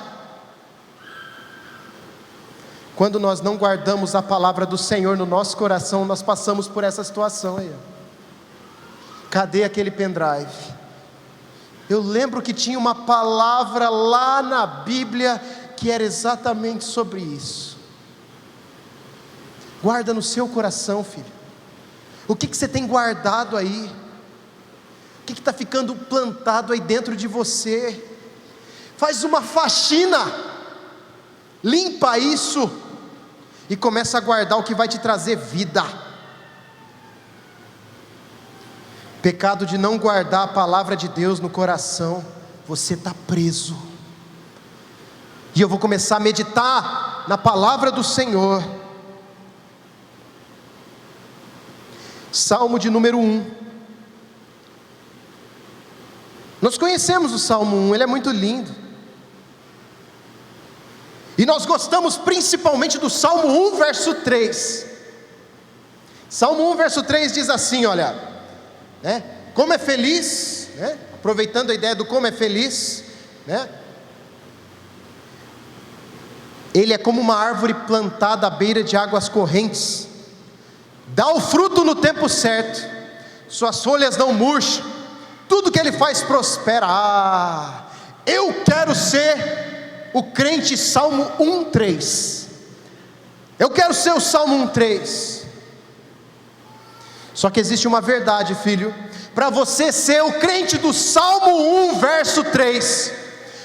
Quando nós não guardamos a palavra do Senhor no nosso coração, nós passamos por essa situação aí. Cadê aquele pendrive? Eu lembro que tinha uma palavra lá na Bíblia que era exatamente sobre isso. Guarda no seu coração, filho. O que você tem guardado aí? O que está ficando plantado aí dentro de você? Faz uma faxina, limpa isso e começa a guardar o que vai te trazer vida. Pecado de não guardar a palavra de Deus no coração, você está preso. E eu vou começar a meditar na palavra do Senhor. Salmo de número 1. Nós conhecemos o Salmo 1, ele é muito lindo. E nós gostamos principalmente do Salmo 1, verso 3. Salmo 1, verso 3 diz assim, olha, como é feliz, aproveitando a ideia do como é feliz, ele é como uma árvore plantada à beira de águas correntes, dá o fruto no tempo certo, suas folhas não murcham, tudo que ele faz prospera. Eu quero ser o crente Salmo 1:3, eu quero ser o Salmo 1:3, só que existe uma verdade, filho, para você ser o crente do Salmo 1, verso 3,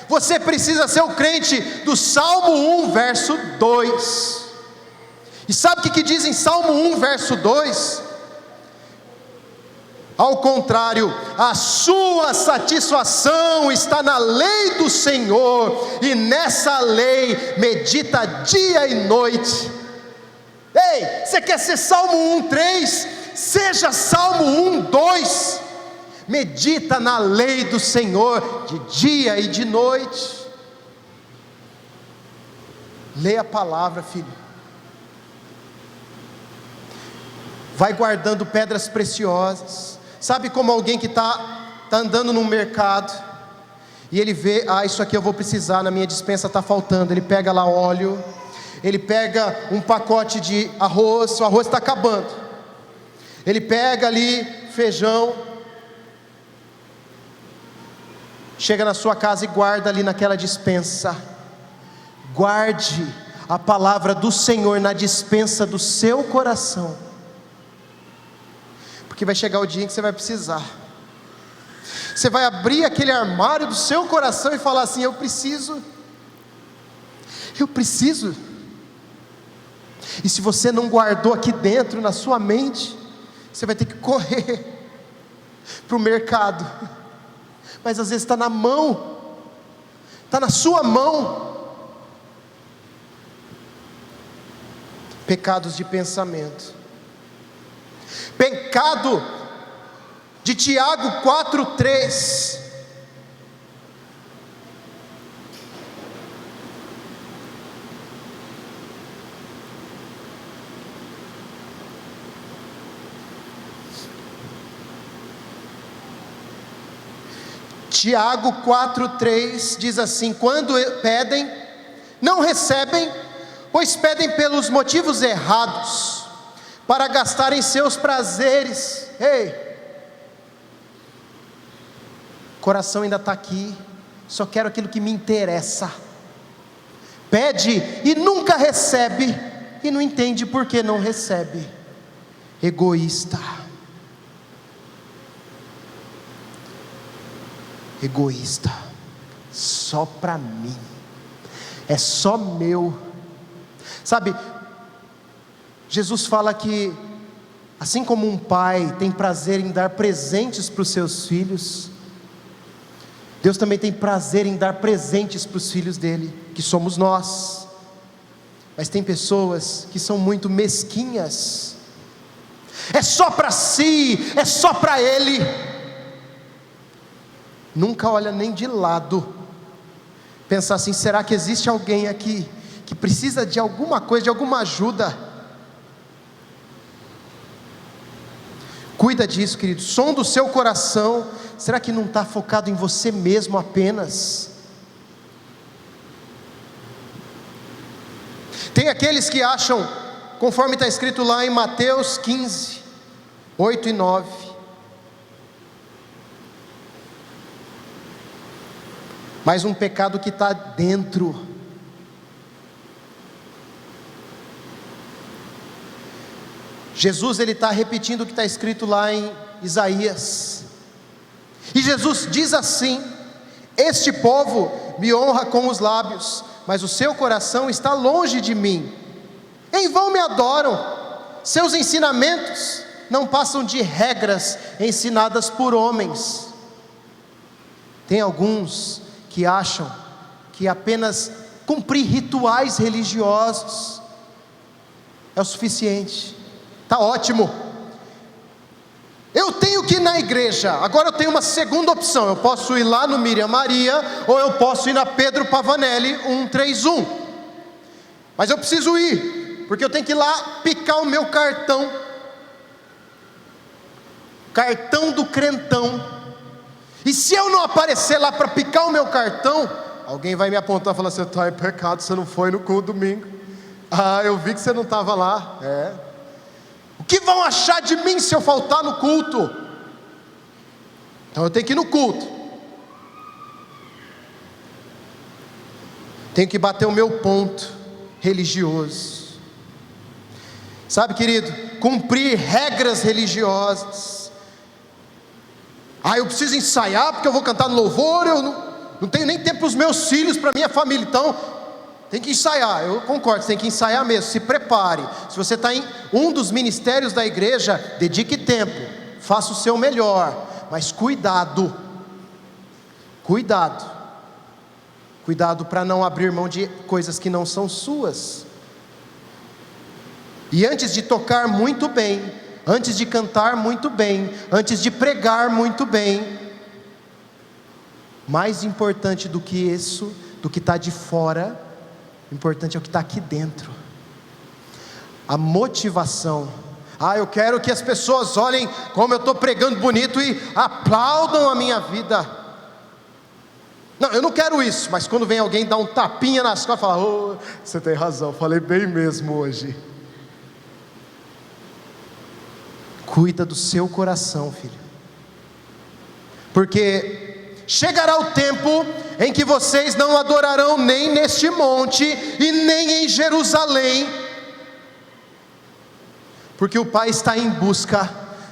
você precisa ser o crente do Salmo 1, verso 2, e sabe o que diz em Salmo 1, verso 2? Ao contrário, a sua satisfação está na lei do Senhor, e nessa lei medita dia e noite. Ei, você quer ser Salmo 1:3? Seja Salmo 1:2. Medita na lei do Senhor de dia e de noite. Leia a palavra, filho. Vai guardando pedras preciosas. Sabe como alguém que está andando no mercado e ele vê, isso aqui eu vou precisar, na minha despensa está faltando. Ele pega lá óleo, ele pega um pacote de arroz, o arroz está acabando. Ele pega ali feijão, chega na sua casa e guarda ali naquela despensa. Guarde a palavra do Senhor na despensa do seu coração, porque vai chegar o dia em que você vai precisar. Você vai abrir aquele armário do seu coração e falar assim: eu preciso. E se você não guardou aqui dentro, na sua mente, você vai ter que correr para o mercado, mas às vezes está na mão, está na sua mão. Pecados de pensamento. Pecado de Tiago 4:3. Tiago 4:3 diz assim: quando pedem, não recebem, pois pedem pelos motivos errados, para gastarem seus prazeres. Ei, o coração ainda está aqui, só quero aquilo que me interessa. Pede e nunca recebe, e não entende por que não recebe. Egoísta. Egoísta. Só para mim, é só meu. Sabe, Jesus fala que, assim como um pai tem prazer em dar presentes para os seus filhos, Deus também tem prazer em dar presentes para os filhos dele, que somos nós. Mas tem pessoas que são muito mesquinhas, é só para si, é só para ele, nunca olha nem de lado, pensa assim: será que existe alguém aqui que precisa de alguma coisa, de alguma ajuda? Cuida disso, querido. Sonda o seu coração, será que não está focado em você mesmo apenas? Tem aqueles que acham, conforme está escrito lá em Mateus 15, 8 e 9, mas um pecado que está dentro. Jesus, ele está repetindo o que está escrito lá em Isaías, e Jesus diz assim: este povo me honra com os lábios, mas o seu coração está longe de mim, em vão me adoram, seus ensinamentos não passam de regras ensinadas por homens. Tem alguns que acham que apenas cumprir rituais religiosos é o suficiente. Está ótimo, eu tenho que ir na igreja, agora eu tenho uma segunda opção, eu posso ir lá no Miriam Maria, ou eu posso ir na Pedro Pavanelli 131, mas eu preciso ir, porque eu tenho que ir lá picar o meu cartão do crentão, e se eu não aparecer lá para picar o meu cartão, alguém vai me apontar e falar: você está em pecado, você não foi no culto domingo, eu vi que você não estava lá, o que vão achar de mim se eu faltar no culto? Então eu tenho que ir no culto, tenho que bater o meu ponto religioso. Sabe, querido, cumprir regras religiosas. Eu preciso ensaiar porque eu vou cantar no louvor, eu não tenho nem tempo para os meus filhos, para a minha família, então tem que ensaiar. Eu concordo, você tem que ensaiar mesmo, se prepare. Se você está em um dos ministérios da igreja, dedique tempo, faça o seu melhor, mas cuidado para não abrir mão de coisas que não são suas. E antes de tocar muito bem, antes de cantar muito bem, antes de pregar muito bem, mais importante do que isso, do que está de fora, importante é o que está aqui dentro. A motivação. Eu quero que as pessoas olhem como eu estou pregando bonito e aplaudam a minha vida. Não, eu não quero isso, mas quando vem alguém dar um tapinha nas costas, fala: você tem razão, falei bem mesmo hoje. Cuida do seu coração, filho, porque chegará o tempo em que vocês não adorarão nem neste monte e nem em Jerusalém, porque o Pai está em busca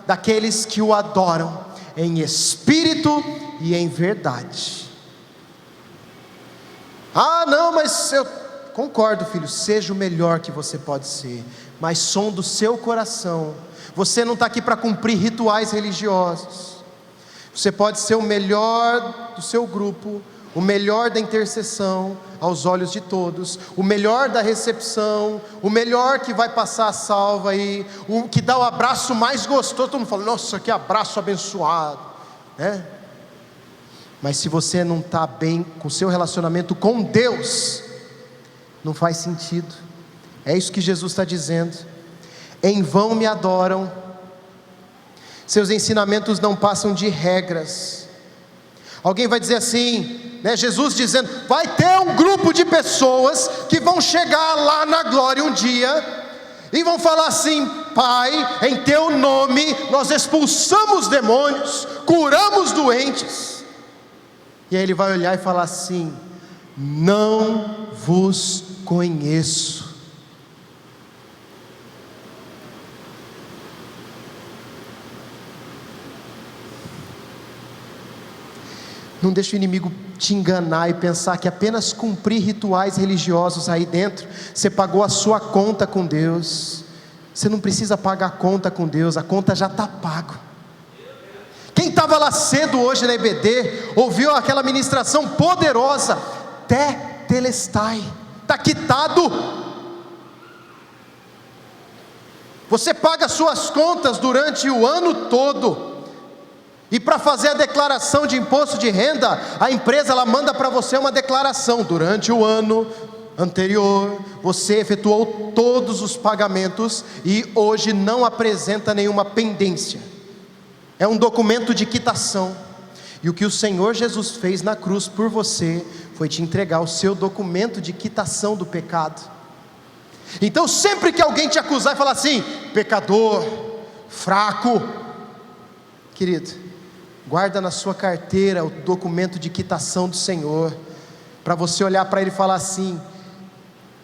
daqueles que o adoram em espírito e em verdade. Não, mas eu concordo, filho, seja o melhor que você pode ser, mas som do seu coração. Você não está aqui para cumprir rituais religiosos. Você pode ser o melhor do seu grupo, o melhor da intercessão aos olhos de todos, o melhor da recepção, o melhor que vai passar a salva aí, o que dá o abraço mais gostoso. Todo mundo fala: nossa, que abraço abençoado, né? Mas se você não está bem com o seu relacionamento com Deus, não faz sentido. É isso que Jesus está dizendo: em vão me adoram, seus ensinamentos não passam de regras. Alguém vai dizer assim, né? Jesus dizendo: vai ter um grupo de pessoas que vão chegar lá na glória um dia e vão falar assim: Pai, em teu nome nós expulsamos demônios, curamos doentes. E aí ele vai olhar e falar assim: não vos conheço. Não deixe o inimigo te enganar e pensar que apenas cumprir rituais religiosos aí dentro, você pagou a sua conta com Deus. Você não precisa pagar a conta com Deus, a conta já está paga. Quem estava lá cedo hoje na EBD, ouviu aquela ministração poderosa, Tetelestai, está quitado. Você paga suas contas durante o ano todo. E para fazer a declaração de imposto de renda, a empresa ela manda para você uma declaração: durante o ano anterior, você efetuou todos os pagamentos e hoje não apresenta nenhuma pendência. É um documento de quitação. E o que o Senhor Jesus fez na cruz por você foi te entregar o seu documento de quitação do pecado. Então sempre que alguém te acusar e falar assim, pecador, fraco, querido, guarda na sua carteira o documento de quitação do Senhor, para você olhar para ele e falar assim,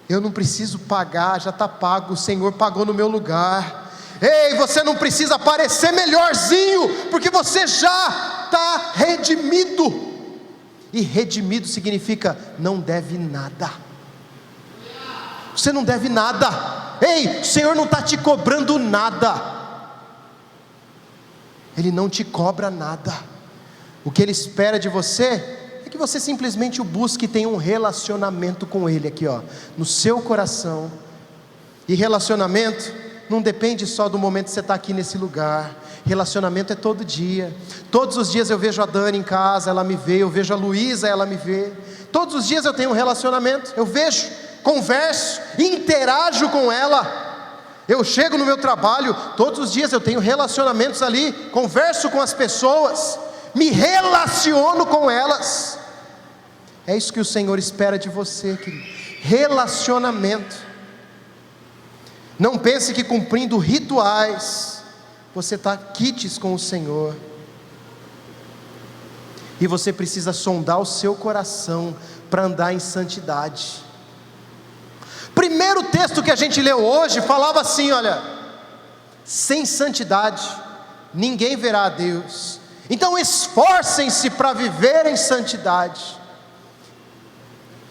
eu não preciso pagar, já está pago, o Senhor pagou no meu lugar. Ei, você não precisa parecer melhorzinho, porque você já está redimido. E redimido significa não deve nada. Você não deve nada. Ei, o Senhor não está te cobrando nada. Ele não te cobra nada. O que Ele espera de você é que você simplesmente o busque e tenha um relacionamento com Ele aqui, ó, no seu coração. E relacionamento não depende só do momento que você está aqui nesse lugar. Relacionamento é todo dia. Todos os dias eu vejo a Dani em casa, ela me vê. Eu vejo a Luísa, ela me vê. Todos os dias eu tenho um relacionamento. Eu vejo, converso, interajo com ela. Eu chego no meu trabalho, todos os dias eu tenho relacionamentos ali. Converso com as pessoas, me relaciono com elas. É isso que o Senhor espera de você, querido. Relacionamento. Não pense que cumprindo rituais você está quites com o Senhor. E você precisa sondar o seu coração para andar em santidade. Primeiro texto que a gente leu hoje falava assim, olha, sem santidade ninguém verá a Deus. Então esforcem-se para viver em santidade.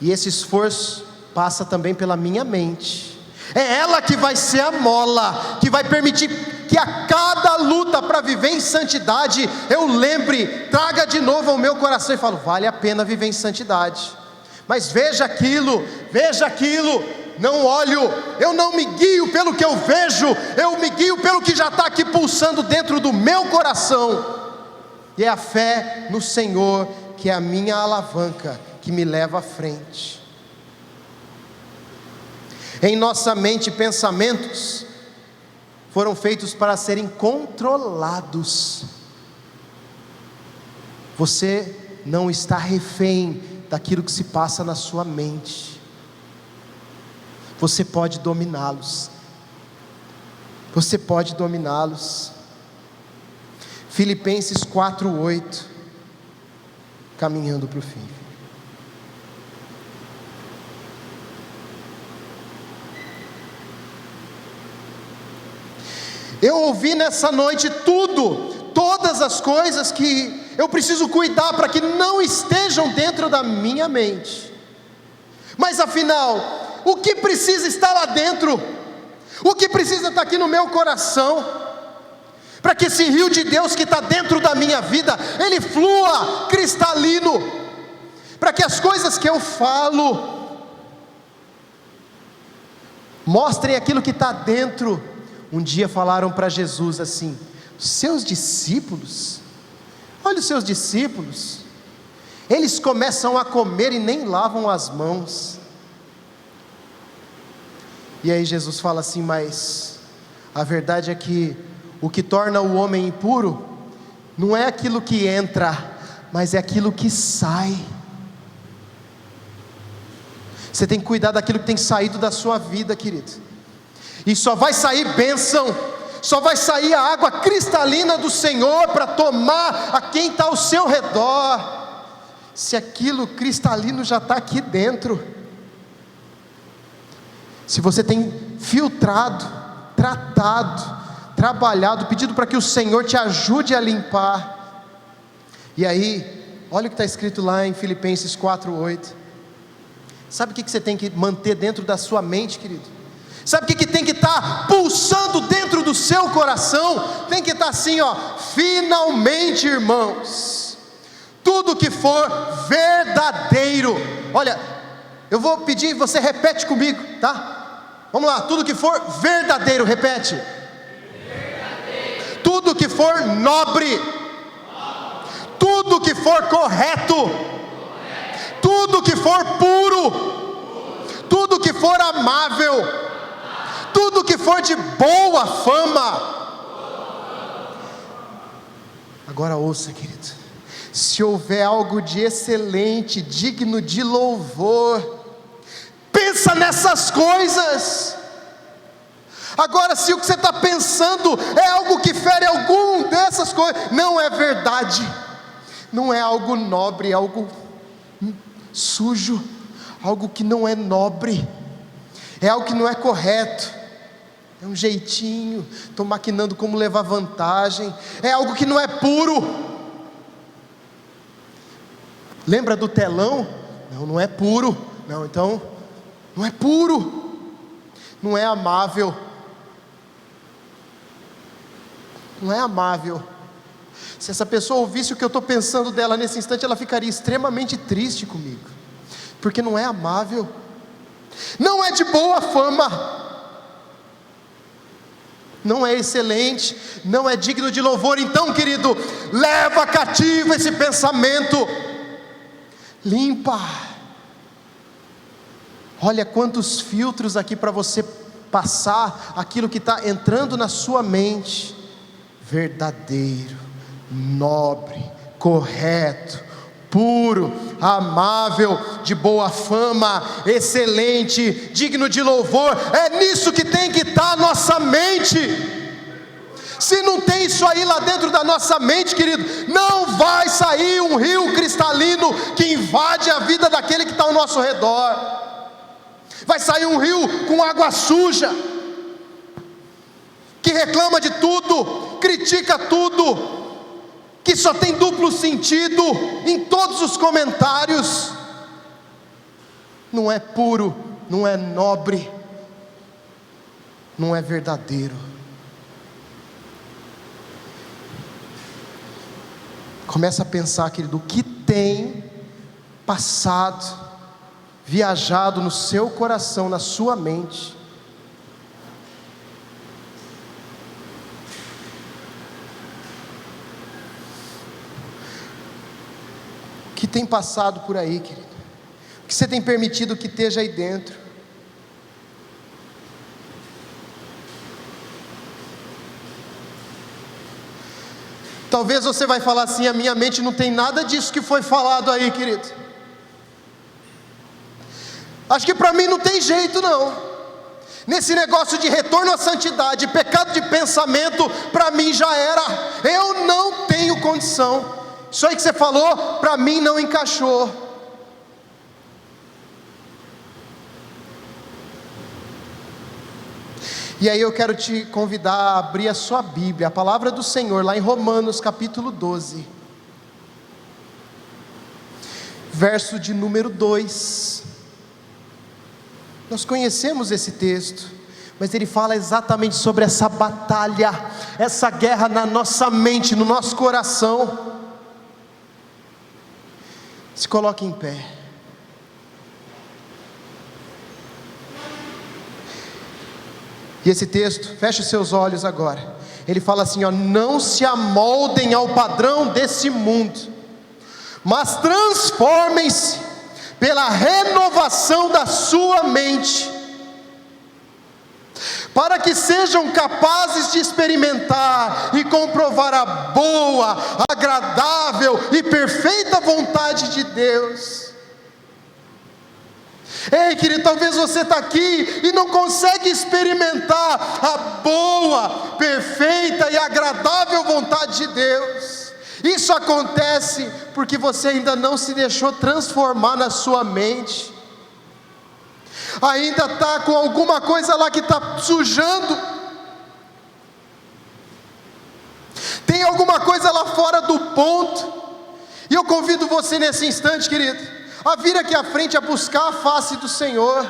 E esse esforço passa também pela minha mente. É ela que vai ser a mola, que vai permitir que a cada luta para viver em santidade, eu lembre, traga de novo ao meu coração e falo, vale a pena viver em santidade. Mas veja aquilo, não olho, eu não me guio pelo que eu vejo, eu me guio pelo que já está aqui pulsando dentro do meu coração. E é a fé no Senhor que é a minha alavanca, que me leva à frente. Em nossa mente, pensamentos foram feitos para serem controlados. Você não está refém daquilo que se passa na sua mente. Você pode dominá-los. Você pode dominá-los. Filipenses 4:8, caminhando para o fim. Eu ouvi nessa noite todas as coisas que eu preciso cuidar para que não estejam dentro da minha mente. Mas afinal, o que precisa estar lá dentro? O que precisa estar aqui no meu coração? Para que esse rio de Deus que está dentro da minha vida, ele flua cristalino. Para que as coisas que eu falo mostrem aquilo que está dentro. Um dia falaram para Jesus assim, seus discípulos, olha os seus discípulos, eles começam a comer e nem lavam as mãos. E aí Jesus fala assim, mas a verdade é que o que torna o homem impuro, não é aquilo que entra, mas é aquilo que sai. Você tem que cuidar daquilo que tem saído da sua vida, querido. E só vai sair bênção, só vai sair a água cristalina do Senhor para tomar a quem está ao seu redor, se aquilo cristalino já está aqui dentro. Se você tem filtrado, tratado, trabalhado, pedido para que o Senhor te ajude a limpar. E aí, olha o que está escrito lá em Filipenses 4:8. Sabe o que você tem que manter dentro da sua mente, querido? Sabe o que tem que estar pulsando dentro do seu coração? Tem que estar assim, ó, finalmente, irmãos, tudo que for verdadeiro. Olha, eu vou pedir, você repete comigo, tá? Vamos lá, tudo que for verdadeiro, repete. Verdadeiro. Tudo que for nobre. Tudo que for correto. Tudo que for puro. Tudo que for amável. Tudo que for de boa fama. Agora ouça, querido, se houver algo de excelente, digno de louvor, pensa nessas coisas. Agora, se o que você está pensando é algo que fere algum dessas coisas, não é verdade, não é algo nobre, é algo sujo, algo que não é nobre, é algo que não é correto, é um jeitinho, estou maquinando como levar vantagem, é algo que não é puro. Lembra do telão? Não, não é puro. Não, então, não é puro, não é amável, não é amável. Se essa pessoa ouvisse o que eu estou pensando dela nesse instante, ela ficaria extremamente triste comigo, porque não é amável, não é de boa fama, não é excelente, não é digno de louvor. Então, querido, leva cativo esse pensamento, limpa. Olha quantos filtros aqui para você passar aquilo que está entrando na sua mente: verdadeiro, nobre, correto, puro, amável, de boa fama, excelente, digno de louvor. É nisso que tem que estar a nossa mente. Se não tem isso aí lá dentro da nossa mente, querido, não vai sair um rio cristalino que invade a vida daquele que está ao nosso redor. Vai sair um rio com água suja, que reclama de tudo, critica tudo, que só tem duplo sentido em todos os comentários. Não é puro, não é nobre, não é verdadeiro. Começa a pensar, querido, o que tem passado, viajado no seu coração, na sua mente. O que tem passado por aí, querido? O que você tem permitido que esteja aí dentro? Talvez você vai falar assim: a minha mente não tem nada disso que foi falado aí, querido. Acho que para mim não tem jeito não. Nesse negócio de retorno à santidade, pecado de pensamento, para mim já era. Eu não tenho condição. Isso aí que você falou, para mim não encaixou. E aí eu quero te convidar a abrir a sua Bíblia, a palavra do Senhor, lá em Romanos capítulo 12, verso de número 2. Nós conhecemos esse texto, mas ele fala exatamente sobre essa batalha, essa guerra na nossa mente, no nosso coração. Se coloque em pé. E esse texto, feche os seus olhos agora. Ele fala assim, ó: não se amoldem ao padrão desse mundo, mas transformem-se pela renovação da sua mente, para que sejam capazes de experimentar e comprovar a boa, agradável e perfeita vontade de Deus. Ei, querido, talvez você está aqui e não consegue experimentar a boa, perfeita e agradável vontade de Deus. Isso acontece porque você ainda não se deixou transformar na sua mente, ainda está com alguma coisa lá que está sujando, tem alguma coisa lá fora do ponto. E eu convido você nesse instante, querido, a vir aqui à frente, a buscar a face do Senhor.